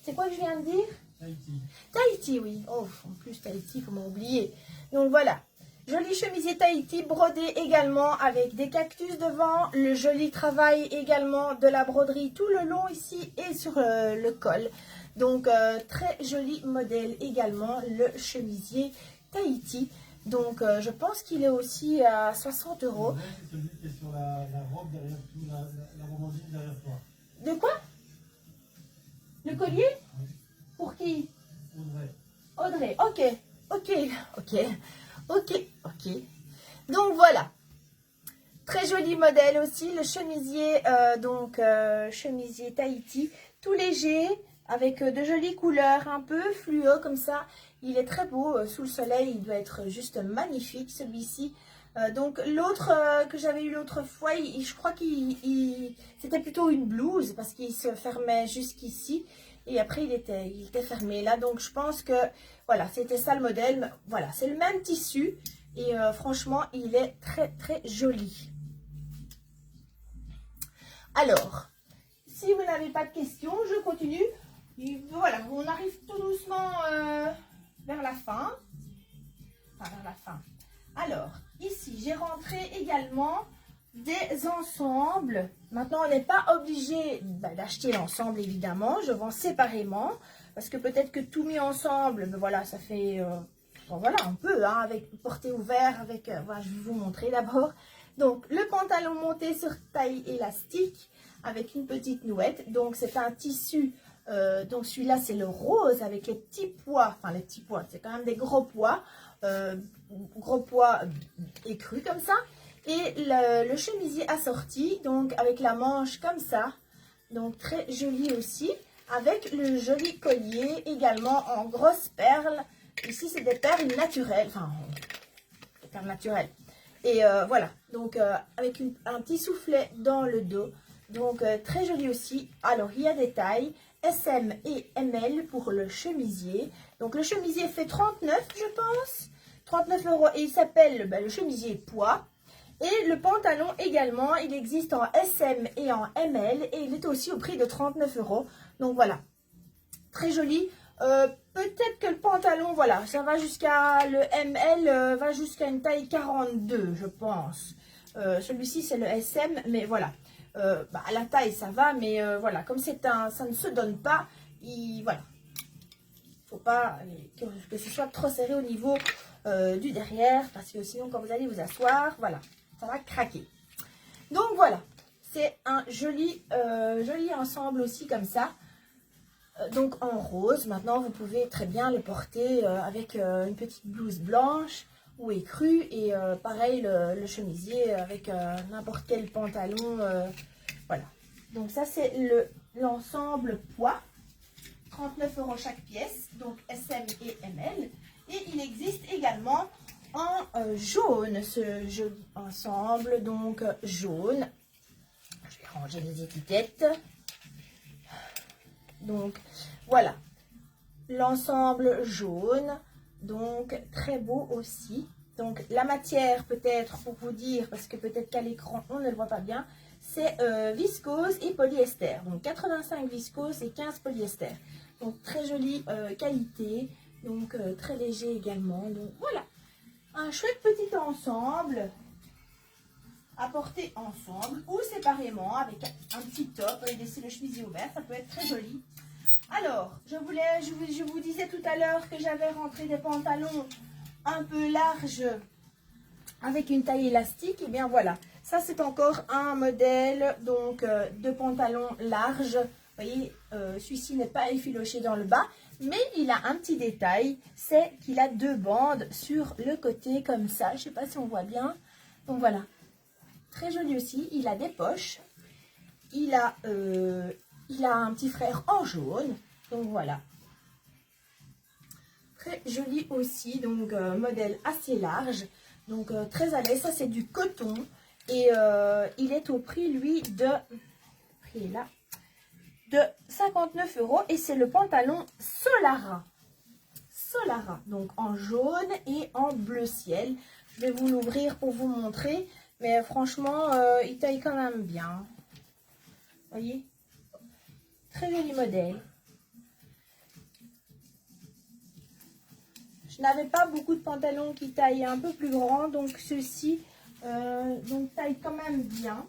c'est quoi que je viens de dire? Tahiti. Tahiti, oui. Oh, en plus, Tahiti, il faut m'oublier. Donc voilà. Joli chemisier Tahiti, brodé également avec des cactus devant. Le joli travail également de la broderie tout le long ici et sur le col. Donc, très joli modèle également, le chemisier Tahiti. Donc, je pense qu'il est aussi à 60 €. C'est celui qui est sur la robe derrière tout, la romandine derrière toi. De quoi? Le collier? Oui. Pour qui? Audrey. Audrey, ok. Donc voilà, très joli modèle aussi, le chemisier, chemisier Tahiti, tout léger, avec de jolies couleurs, un peu fluo comme ça. Il est très beau, sous le soleil, il doit être juste magnifique celui-ci. Donc l'autre que j'avais eu l'autre fois, je crois qu'il c'était plutôt une blouse parce qu'il se fermait jusqu'ici. Et après, il était fermé là. Donc, je pense que, voilà, c'était ça le modèle. Voilà, c'est le même tissu. Et franchement, il est très, très joli. Alors, si vous n'avez pas de questions, je continue. Et voilà, on arrive tout doucement vers la fin. Enfin, vers la fin. Alors, ici, j'ai rentré également des ensembles. Maintenant, on n'est pas obligé d'acheter l'ensemble, évidemment. Je vends séparément. Parce que peut-être que tout mis ensemble, ben voilà, ça fait... bon, voilà, un peu, hein, avec porté ouvert, avec... voilà, je vais vous montrer d'abord. Donc, le pantalon monté sur taille élastique avec une petite nouette. Donc, c'est un tissu... donc, celui-là, c'est le rose avec les petits pois. Enfin, les petits pois, c'est quand même des gros pois. Écrus comme ça. Et le chemisier assorti, donc avec la manche comme ça. Donc très joli aussi. Avec le joli collier également en grosses perles. Ici, c'est des perles naturelles. Enfin, des perles naturelles. Et voilà. Donc avec un petit soufflet dans le dos. Donc très joli aussi. Alors, il y a des tailles SM et ML pour le chemisier. Donc le chemisier fait 39, je pense. 39 € et il s'appelle le chemisier pois. Et le pantalon également, il existe en SM et en ML et il est aussi au prix de 39 €. Donc voilà, très joli. Peut-être que le pantalon, voilà, ça va jusqu'à le ML, va jusqu'à une taille 42, je pense. Celui-ci, c'est le SM, mais voilà. À la taille, ça va, mais voilà, comme ça ne se donne pas, voilà. Faut pas que ce soit trop serré au niveau du derrière, parce que sinon, quand vous allez vous asseoir, voilà, ça va craquer. Donc voilà, c'est un joli ensemble aussi comme ça. Donc en rose, maintenant vous pouvez très bien le porter avec une petite blouse blanche ou écrue. Et pareil le chemisier avec n'importe quel pantalon. Voilà, donc ça c'est l'ensemble pois. 39 € chaque pièce, donc SM et ML. Et il existe également en jaune, ce joli ensemble, donc jaune. Je vais ranger les étiquettes. Donc voilà, l'ensemble jaune, donc très beau aussi. Donc la matière, peut-être pour vous dire, parce que peut-être qu'à l'écran on ne le voit pas bien, c'est viscose et polyester. Donc 85 viscose et 15 polyester. Donc très jolie qualité, donc très léger également. Donc voilà, un chouette petit ensemble à porter ensemble ou séparément avec un petit top et laisser le chemisier ouvert, ça peut être très joli. Alors, je vous disais tout à l'heure que j'avais rentré des pantalons un peu larges avec une taille élastique, et bien voilà. Ça, c'est encore un modèle donc de pantalon large. Vous voyez, celui-ci n'est pas effiloché dans le bas, mais il a un petit détail, c'est qu'il a 2 bandes sur le côté comme ça. Je ne sais pas si on voit bien. Donc voilà, très joli aussi. Il a des poches. Il a un petit frère en jaune. Donc voilà. Très joli aussi, donc modèle assez large. Donc très à l'aise. Ça, c'est du coton. Et il est au prix, lui, de 59 € et c'est le pantalon Solara. Solara, donc en jaune et en bleu ciel. Je vais vous l'ouvrir pour vous montrer, mais franchement, il taille quand même bien. Voyez, très joli modèle. Je n'avais pas beaucoup de pantalons qui taillent un peu plus grand, donc ceux-ci taille quand même bien.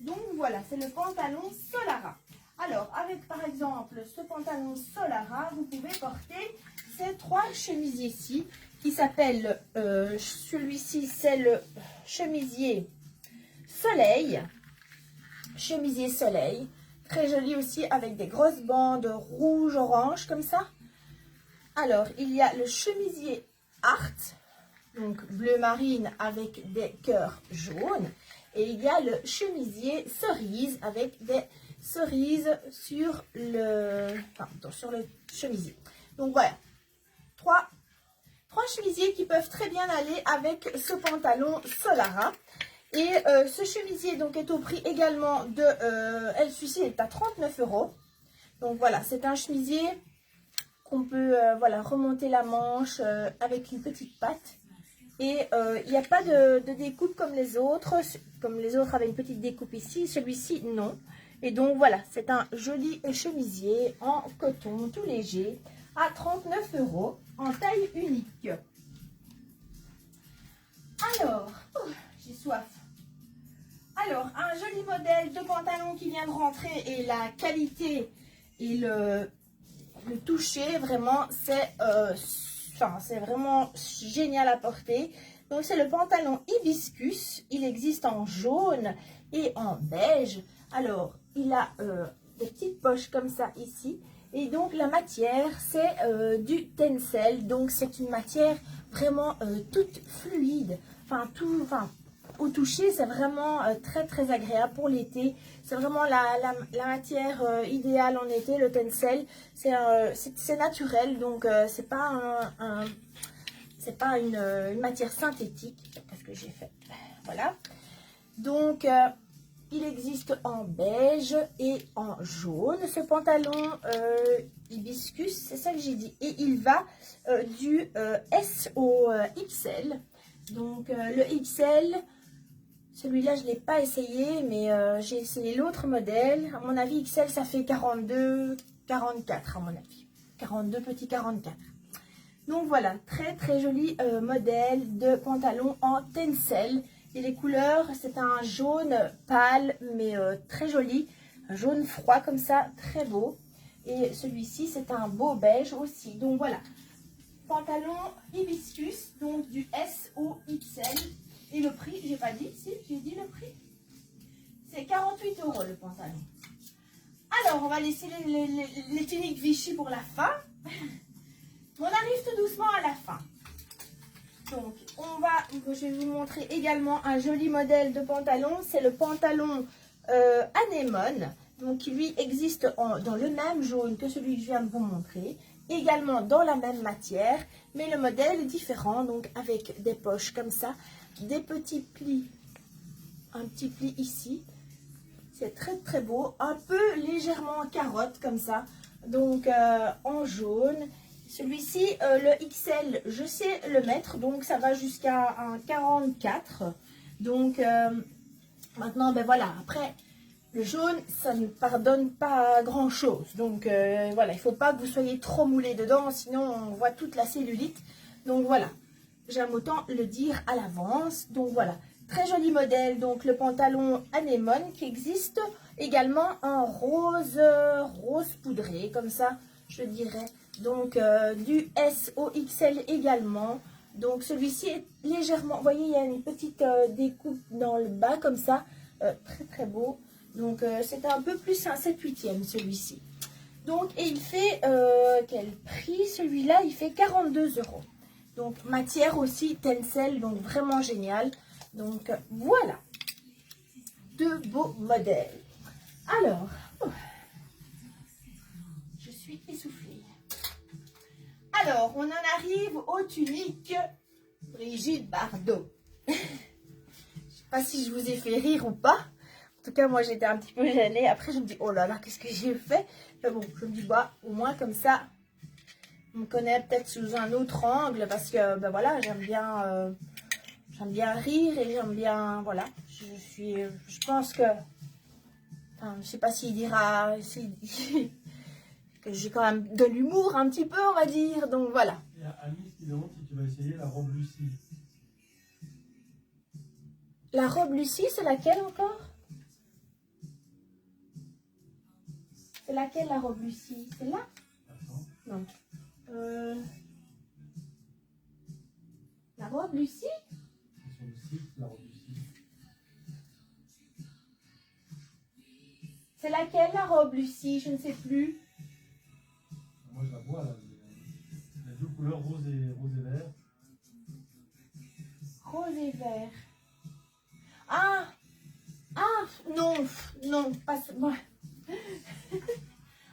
Donc voilà, c'est le pantalon Solara. Alors, avec par exemple ce pantalon Solara, vous pouvez porter ces 3 chemisiers-ci qui s'appellent, celui-ci c'est le chemisier Soleil. Chemisier Soleil, très joli aussi avec des grosses bandes rouge-orange comme ça. Alors, il y a le chemisier Art, donc bleu marine avec des cœurs jaunes. Et il y a le chemisier Cerise avec des cerises sur le chemisier. Donc voilà, trois chemisiers qui peuvent très bien aller avec ce pantalon Solara. Et ce chemisier donc est au prix également de, celui-ci est à 39 €. Donc voilà, c'est un chemisier qu'on peut voilà, remonter la manche avec une petite patte. Et il n'y a pas de découpe comme les autres. Comme les autres avaient une petite découpe ici, celui-ci non. Et donc voilà, c'est un joli chemisier en coton tout léger à 39 € en taille unique. Alors, j'ai soif. Alors, un joli modèle de pantalon qui vient de rentrer et la qualité et le toucher, vraiment, c'est vraiment génial à porter. Donc, c'est le pantalon Hibiscus. Il existe en jaune et en beige. Alors, il a des petites poches comme ça ici. Et donc, la matière, c'est du tencel. Donc, c'est une matière vraiment toute fluide. Au toucher, c'est vraiment très, très agréable pour l'été. C'est vraiment la matière idéale en été, le tencel. C'est naturel, donc c'est pas une matière synthétique. Qu'est-ce que j'ai fait? Voilà. Donc, il existe en beige et en jaune. Ce pantalon hibiscus, c'est ça que j'ai dit. Et il va du S au XL. Donc, le XL... Celui-là, je ne l'ai pas essayé, mais j'ai essayé l'autre modèle. À mon avis, XL, ça fait 42, 44 à mon avis. 42, petit 44. Donc voilà, très très joli modèle de pantalon en tencel. Et les couleurs, c'est un jaune pâle, mais très joli. Un jaune froid comme ça, très beau. Et celui-ci, c'est un beau beige aussi. Donc voilà, pantalon hibiscus, donc du S au XL. Et le prix, j'ai pas dit, si, j'ai dit le prix. C'est 48 € le pantalon. Alors, on va laisser les tuniques Vichy pour la fin. On arrive tout doucement à la fin. Donc, je vais vous montrer également un joli modèle de pantalon. C'est le pantalon Anémone. Donc, qui lui existe dans le même jaune que celui que je viens de vous montrer. Également dans la même matière, mais le modèle est différent. Donc, avec des poches comme ça. Des petits plis, un petit pli ici, c'est très très beau, un peu légèrement carotte comme ça, donc en jaune. Celui-ci, le XL, je sais le mettre, donc ça va jusqu'à un 44. Donc maintenant, ben voilà, après le jaune, ça ne pardonne pas grand chose, donc voilà, il ne faut pas que vous soyez trop moulé dedans, sinon on voit toute la cellulite, donc voilà. J'aime autant le dire à l'avance. Donc voilà, très joli modèle. Donc le pantalon Anémone qui existe également en rose poudré, comme ça je dirais. Donc du S au XL également. Donc celui-ci est légèrement, vous voyez, il y a une petite découpe dans le bas comme ça, très très beau. Donc c'est un peu plus un 7/8e celui-ci. Donc et il fait, quel prix celui-là? Il fait 42 €. Donc matière aussi tencel, donc vraiment génial. Donc voilà, deux beaux modèles. Alors, je suis essoufflée. Alors, on en arrive aux tuniques Brigitte Bardot. Je ne sais pas si je vous ai fait rire ou pas. En tout cas, moi, j'étais un petit peu gênée. Après, je me dis, oh là là, qu'est-ce que j'ai fait? Mais bon, je me dis, bah, au moins, comme ça, on me connaît peut-être sous un autre angle. Parce que, ben voilà, j'aime bien rire et j'aime bien, voilà. Je pense que, enfin, je ne sais pas s'il dira, que j'ai quand même de l'humour un petit peu, on va dire. Donc, voilà. Il y a Alice qui demande si tu vas essayer la robe Lucie. La robe Lucie, c'est laquelle encore? C'est laquelle la robe Lucie? C'est là? Non. La robe Lucie? C'est sur le site, la robe Lucie. C'est laquelle la robe Lucie? Je ne sais plus. Moi je la vois là. Il y a deux couleurs, rose et vert. Rose et vert. Ah! Ah! Non! Non, pas moi.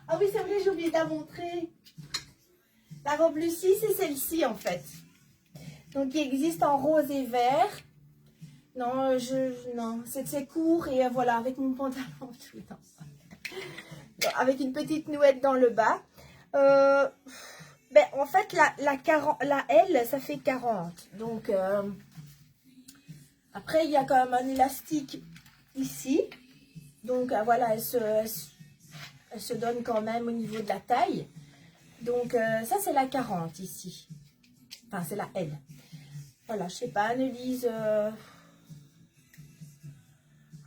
Ah oui, c'est vrai, j'ai oublié de la montrer. La robe Lucie, c'est celle-ci en fait. Donc, il existe en rose et vert. Non, non, c'est court et voilà, avec mon pantalon. Tout non. Avec une petite nouette dans le bas. Ben, en fait, la L, ça fait 40. Donc, après, il y a quand même un élastique ici. Donc, voilà, elle se donne quand même au niveau de la taille. Donc, ça, c'est la 40 ici. Enfin, c'est la L. Voilà, je sais pas, Annelise.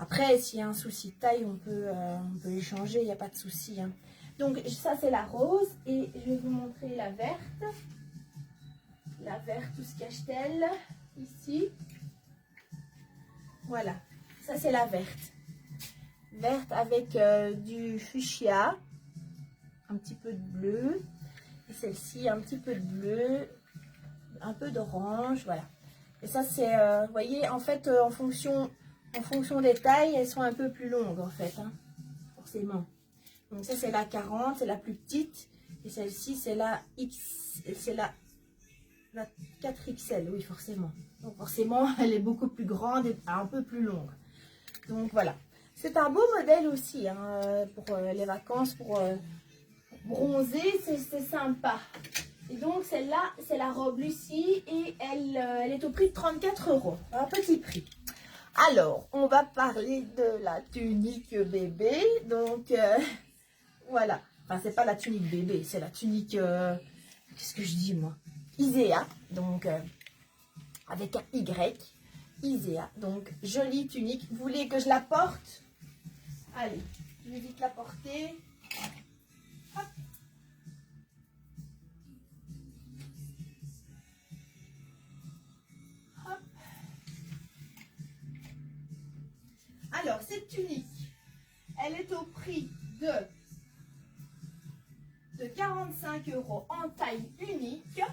Après, s'il y a un souci de taille, on peut échanger, il n'y a pas de souci. Hein. Donc, ça, c'est la rose. Et je vais vous montrer la verte. La verte, tout ce cache-t-elle, ici. Voilà, ça, c'est la verte. Verte avec du fuchsia. Un petit peu de bleu. Et celle-ci, un petit peu de bleu. Un peu d'orange, voilà. Et ça, c'est, vous voyez, en fait, en fonction des tailles, elles sont un peu plus longues, en fait, hein, forcément. Donc ça, c'est la 40, c'est la plus petite. Et celle-ci, c'est la X, c'est la 4XL, oui, forcément. Donc forcément, elle est beaucoup plus grande et un peu plus longue. Donc voilà. C'est un beau modèle aussi, hein, pour les vacances, pour bronzer, c'est sympa. Et donc celle-là, c'est la robe Lucie et elle est au prix de 34 €. Un petit prix. Alors, on va parler de la tunique bébé. Donc, voilà. Enfin, c'est pas la tunique bébé, c'est la tunique... Qu'est-ce que je dis, moi? Isea. Donc, avec un Y. Isea. Donc, jolie tunique. Vous voulez que je la porte? Allez, je vais vite la porter. Hop. Alors, cette tunique, elle est au prix de 45 € en taille unique.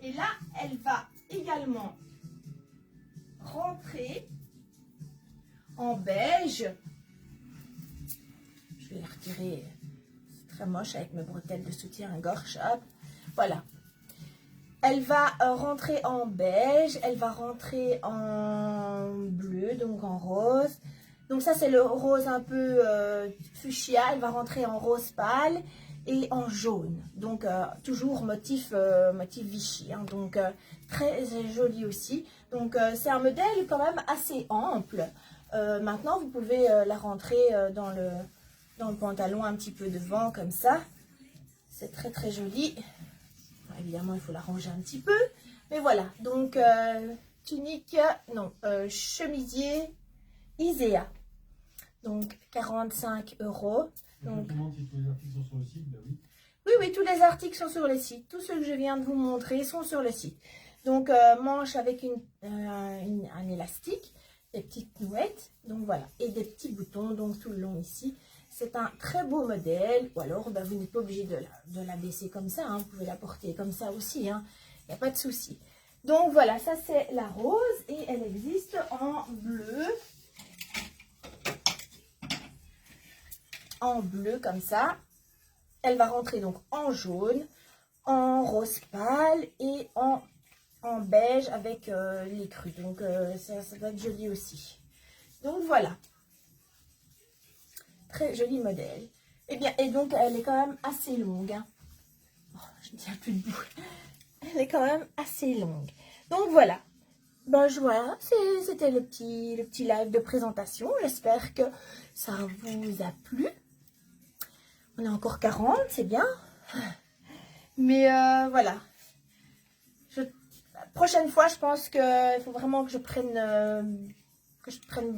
Et là, elle va également rentrer en beige. Je vais la retirer. C'est très moche avec mes bretelles de soutien-gorge. Hop, voilà. Elle va rentrer en beige, elle va rentrer en bleu, donc en rose. Donc ça, c'est le rose un peu fuchsia. Elle va rentrer en rose pâle et en jaune. Donc, toujours motif Vichy. Hein, donc, très joli aussi. Donc, c'est un modèle quand même assez ample. Maintenant, vous pouvez la rentrer dans le pantalon un petit peu devant, comme ça. C'est très, très joli. Évidemment, il faut la ranger un petit peu. Mais voilà, donc tunique, non, chemisier Isea. Donc 45 €. Donc, si tous les articles sont sur le site, ben oui. Oui, oui, tous les articles sont sur le site. Tous ceux que je viens de vous montrer sont sur le site. Donc, manche avec un élastique, des petites nouettes, donc voilà, et des petits boutons, donc tout le long ici. C'est un très beau modèle, ou alors vous n'êtes pas obligé de la baisser comme ça, hein. Vous pouvez la porter comme ça aussi, hein. Il n'y a pas de souci. Donc voilà, ça c'est la rose et elle existe en bleu. En bleu comme ça. Elle va rentrer donc en jaune, en rose pâle et en beige avec les crus. Donc ça va être joli aussi. Donc voilà. Très joli modèle. Et bien, et donc elle est quand même assez longue, hein. Oh, je ne tiens plus debout. Elle est quand même assez longue. Donc voilà. Ben voilà, c'était le petit live de présentation. J'espère que ça vous a plu. On est encore 40, c'est bien. Mais voilà. La prochaine fois, je pense qu'il faut vraiment que je prenne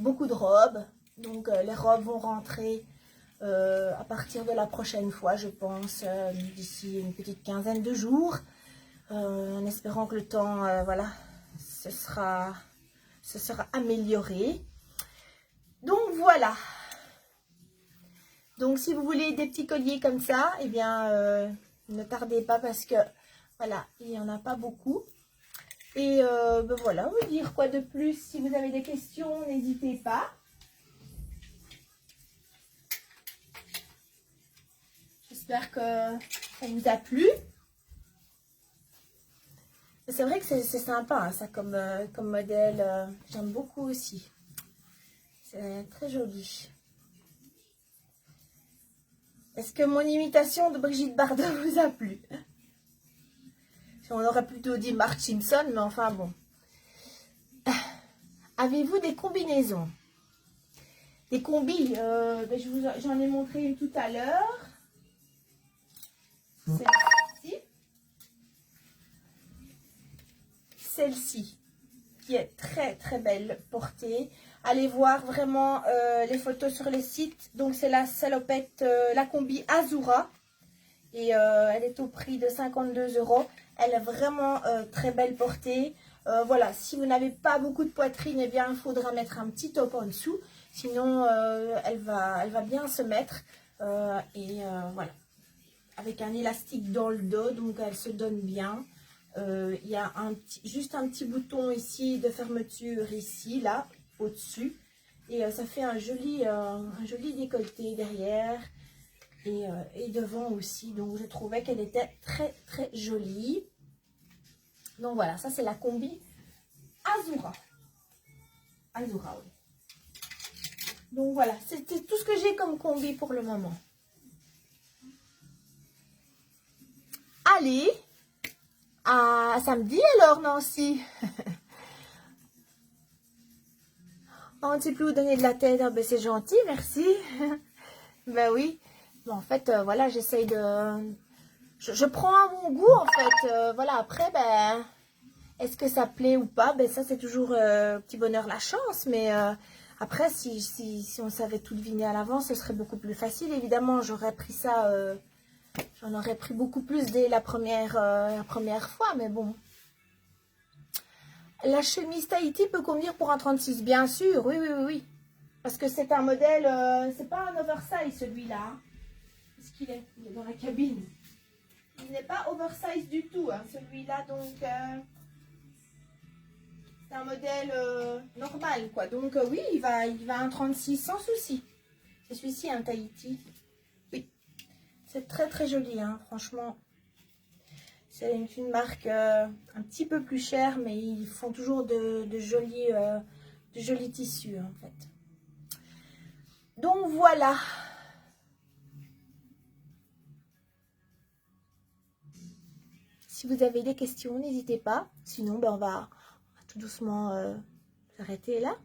beaucoup de robes. Donc les robes vont rentrer à partir de la prochaine fois, je pense, d'ici une petite quinzaine de jours. En espérant que le temps, voilà, ce sera amélioré. Donc voilà. Donc si vous voulez des petits colliers comme ça, eh bien ne tardez pas parce que voilà, il n'y en a pas beaucoup. Et ben voilà, vous dire quoi de plus. Si vous avez des questions, n'hésitez pas. J'espère que ça vous a plu. C'est vrai que c'est sympa, hein, ça comme modèle. J'aime beaucoup aussi. C'est très joli. Est-ce que mon imitation de Brigitte Bardot vous a plu? On aurait plutôt dit Mark Simpson, mais enfin bon. Avez-vous des combinaisons? Des combis, ben j'en ai montré une tout à l'heure. Celle-ci. Celle-ci, qui est très très belle portée. Allez voir vraiment les photos sur les sites. Donc c'est la salopette, la combi Azura. Et elle est au prix de 52 €. Elle est vraiment très belle portée. Voilà, si vous n'avez pas beaucoup de poitrine, eh bien il faudra mettre un petit top en dessous. Sinon, elle va bien se mettre. Voilà, avec un élastique dans le dos, donc elle se donne bien. Il y a juste un petit bouton ici de fermeture, ici, là, au-dessus. Et ça fait un joli décolleté derrière. Et devant aussi. Donc je trouvais qu'elle était très très jolie. Donc voilà, ça c'est la combi Azura. Azura, oui. Donc voilà, c'était tout ce que j'ai comme combi pour le moment. Allez, à samedi alors Nancy. On ne sait plus où donner de la tête. Ah, ben, c'est gentil, merci. Ben oui. Bon, en fait, voilà, j'essaye de... Je prends à mon goût, en fait. Voilà, après, ben... Est-ce que ça plaît ou pas? Ben ça, c'est toujours petit bonheur, la chance. Mais après, si on savait tout deviner à l'avance, ce serait beaucoup plus facile. Évidemment, j'aurais pris ça... j'en aurais pris beaucoup plus dès la première fois. Mais bon... La chemise Tahiti peut convenir pour un 36, bien sûr. Oui, oui, oui, oui. Parce que c'est un modèle... c'est pas un oversize, celui-là. Qu'est-ce qu'il est? Il est dans la cabine. Il n'est pas oversize du tout, hein, celui-là. Donc, c'est un modèle normal, quoi. Donc, oui, il va un 36 sans souci. C'est celui-ci, un Tahiti. Oui. C'est très, très joli, hein, franchement. C'est une marque un petit peu plus chère, mais ils font toujours de jolis tissus, en fait. Donc, voilà. Si vous avez des questions, n'hésitez pas. Sinon, ben, on va tout doucement s'arrêter là.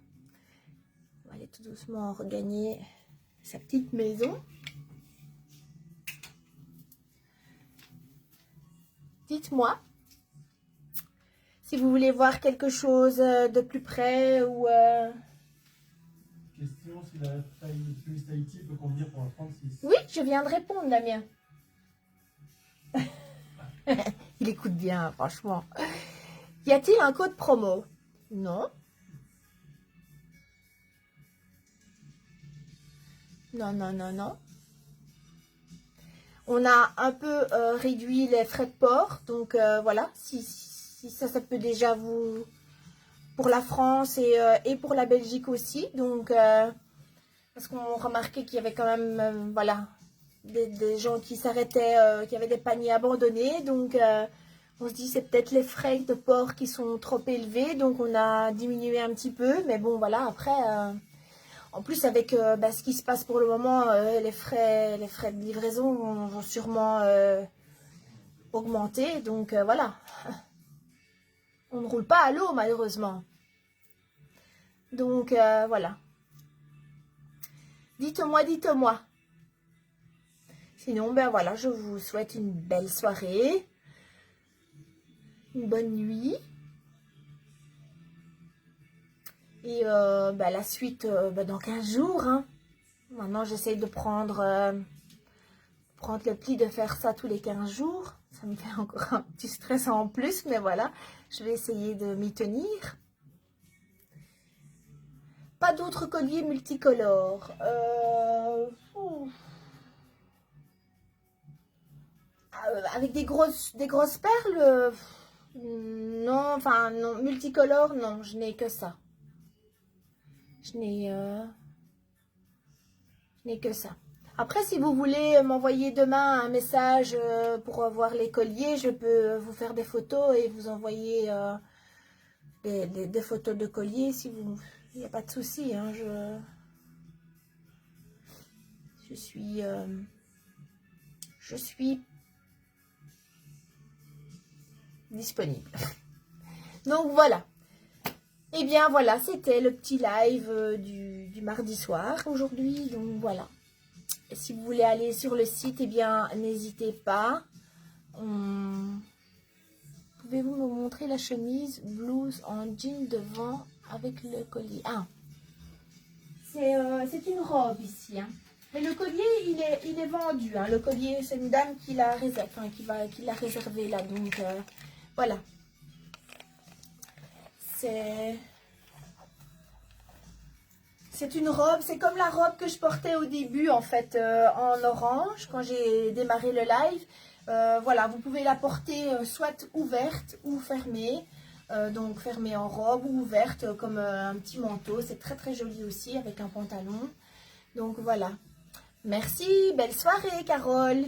On va aller tout doucement regagner sa petite maison. Dites-moi si vous voulez voir quelque chose de plus près ou... Question, si la chemise Tahiti peut convenir pour un 36. Oui, je viens de répondre, Damien. Il écoute bien, franchement. Y a-t-il un code promo? Non. Non, non, non, non. On a un peu réduit les frais de port. Donc, voilà. Si ça peut déjà vous... Pour la France et pour la Belgique aussi. Donc, parce qu'on remarquait qu'il y avait quand même, voilà, des gens qui s'arrêtaient, qui avaient des paniers abandonnés. Donc, on se dit c'est peut-être les frais de port qui sont trop élevés. Donc, on a diminué un petit peu. Mais bon, voilà, après, en plus avec ce qui se passe pour le moment, les frais de livraison vont sûrement augmenter. Donc, voilà. On ne roule pas à l'eau, malheureusement. Donc, voilà. Dites-moi, dites-moi. Sinon, ben voilà, je vous souhaite une belle soirée, une bonne nuit. Et la suite dans 15 jours. Hein. Maintenant, j'essaye de prendre le pli de faire ça tous les 15 jours. Ça me fait encore un petit stress en plus, mais voilà, je vais essayer de m'y tenir. Pas d'autres colliers multicolores. Avec des grosses perles, non, enfin, non, multicolores, non, je n'ai que ça. Je n'ai que ça. Après, si vous voulez m'envoyer demain un message pour voir les colliers, je peux vous faire des photos et vous envoyer des photos de colliers. Si vous, il n'y a pas de souci. Hein, je suis disponible. Donc voilà. Et bien voilà, c'était le petit live du mardi soir aujourd'hui. Donc voilà. Et si vous voulez aller sur le site, eh bien n'hésitez pas. Pouvez-vous me montrer la chemise blouse en jean devant avec le collier? Ah, c'est une robe ici. Hein. Mais le collier, il est vendu. Hein. Le collier, c'est une dame qui l'a réservé, enfin, qui l'a réservé là. Donc voilà. C'est une robe, c'est comme la robe que je portais au début en fait en orange quand j'ai démarré le live. Voilà, vous pouvez la porter soit ouverte ou fermée. Donc fermée en robe ou ouverte comme un petit manteau. C'est très très joli aussi avec un pantalon. Donc voilà. Merci, belle soirée Carole.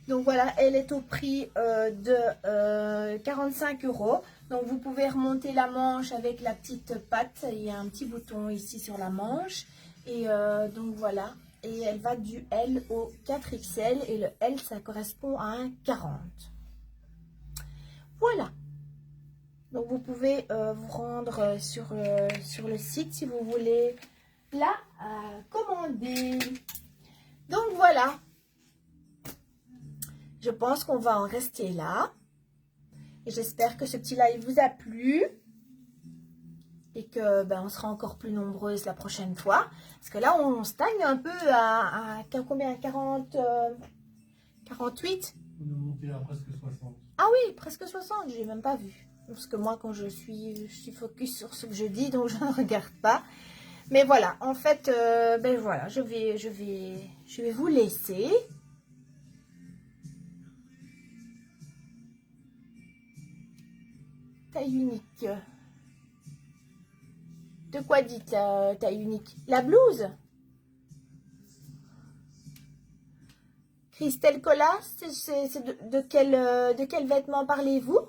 Donc voilà, elle est au prix de 45 €. Donc vous pouvez remonter la manche avec la petite patte. Il y a un petit bouton ici sur la manche. Et donc voilà. Et elle va du L au 4XL. Et le L, ça correspond à un 40. Voilà. Donc vous pouvez vous rendre sur le site si vous voulez la commander. Donc voilà. Je pense qu'on va en rester là. Et j'espère que ce petit live vous a plu. Et que on sera encore plus nombreuses la prochaine fois. Parce que là, on stagne un peu à combien? 40, 48? On est monté à presque 60. Ah oui, presque 60. Je n'ai même pas vu. Parce que moi, quand je suis focus sur ce que je dis, donc je ne regarde pas. Mais voilà, en fait, voilà, je vais vous laisser. Taille unique. De quoi dites la taille unique? La blouse? Christelle Collas, c'est de quel vêtement parlez-vous?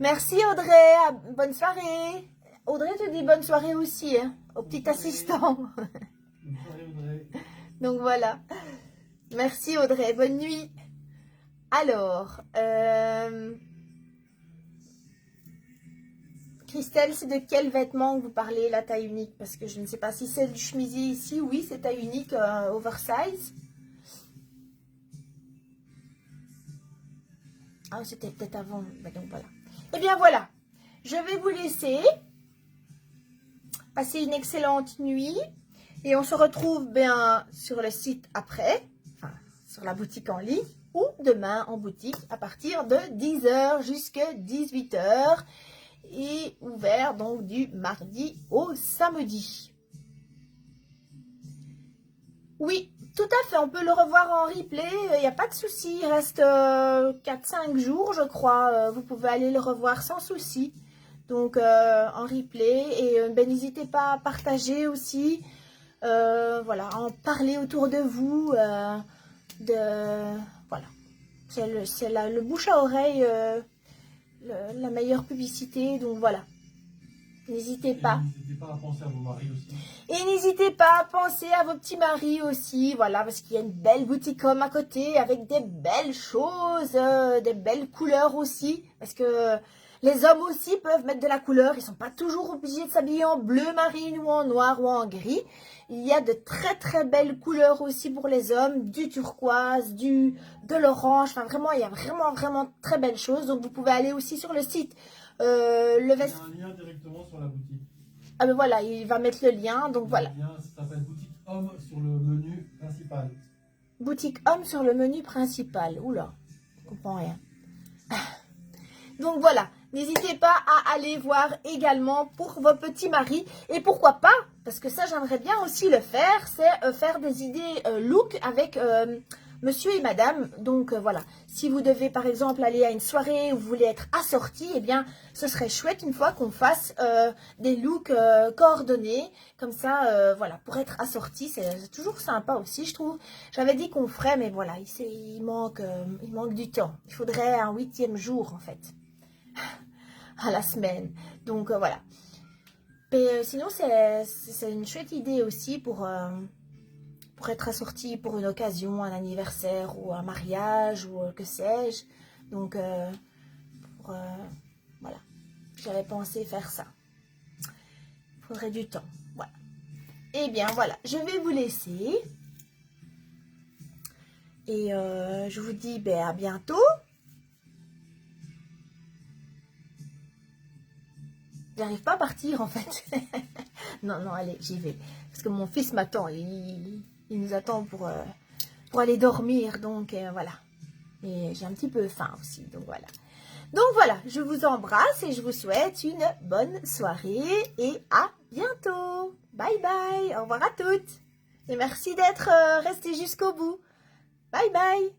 Merci Audrey, bonne soirée. Audrey te dit bonne soirée aussi, hein, au petit assistant. Bonne soirée Audrey. Donc voilà. Merci Audrey, bonne nuit. Alors, Christelle, c'est de quel vêtement que vous parlez, la taille unique? Parce que je ne sais pas si c'est du chemisier ici. Oui, c'est taille unique, oversize. Ah, c'était peut-être avant. Donc voilà. Eh bien voilà. Je vais vous laisser. Passer une excellente nuit. Et on se retrouve bien sur le site après. Enfin, sur la boutique en ligne ou demain en boutique à partir de 10h jusqu'à 18h et ouvert donc du mardi au samedi. Oui, tout à fait, on peut le revoir en replay, il n'y a pas de souci, il reste 4-5 jours je crois, vous pouvez aller le revoir sans souci. Donc en replay et n'hésitez pas à partager aussi, voilà, en parler autour de vous, voilà, c'est le bouche à oreille, la meilleure publicité, donc voilà, n'hésitez pas. N'hésitez pas à penser à vos maris aussi. Et n'hésitez pas à penser à vos petits maris aussi, voilà, parce qu'il y a une belle boutique homme à côté avec des belles choses, des belles couleurs aussi, parce que les hommes aussi peuvent mettre de la couleur, ils ne sont pas toujours obligés de s'habiller en bleu marine ou en noir ou en gris. Il y a de très très belles couleurs aussi pour les hommes, du turquoise, de l'orange, enfin vraiment, il y a vraiment très belles choses. Donc vous pouvez aller aussi sur le site. Il y a un lien directement sur la boutique. Ah ben voilà, il va mettre le lien, donc voilà. Le lien, ça s'appelle boutique homme sur le menu principal. Boutique homme sur le menu principal. Oula, je comprends rien. Donc voilà, n'hésitez pas à aller voir également pour vos petits maris. Et pourquoi pas, parce que ça j'aimerais bien aussi le faire, c'est faire des idées look avec monsieur et madame. Donc voilà, si vous devez par exemple aller à une soirée où vous voulez être assorti, eh bien ce serait chouette une fois qu'on fasse des looks coordonnés. Comme ça, voilà, pour être assorti, c'est toujours sympa aussi, je trouve. J'avais dit qu'on ferait, mais voilà, il manque du temps. Il faudrait un 8e jour en fait. À la semaine, donc voilà. Mais sinon c'est une chouette idée aussi pour être assorti pour une occasion, un anniversaire ou un mariage ou que sais-je. Donc voilà, j'avais pensé faire ça. Il faudrait du temps, voilà. Et bien voilà, je vais vous laisser et je vous dis à bientôt. J'arrive pas à partir en fait. non, allez, j'y vais. Parce que mon fils m'attend. Il nous attend pour aller dormir. Donc voilà. Et j'ai un petit peu faim aussi. Donc voilà, je vous embrasse et je vous souhaite une bonne soirée. Et à bientôt. Bye bye. Au revoir à toutes. Et merci d'être restés jusqu'au bout. Bye bye.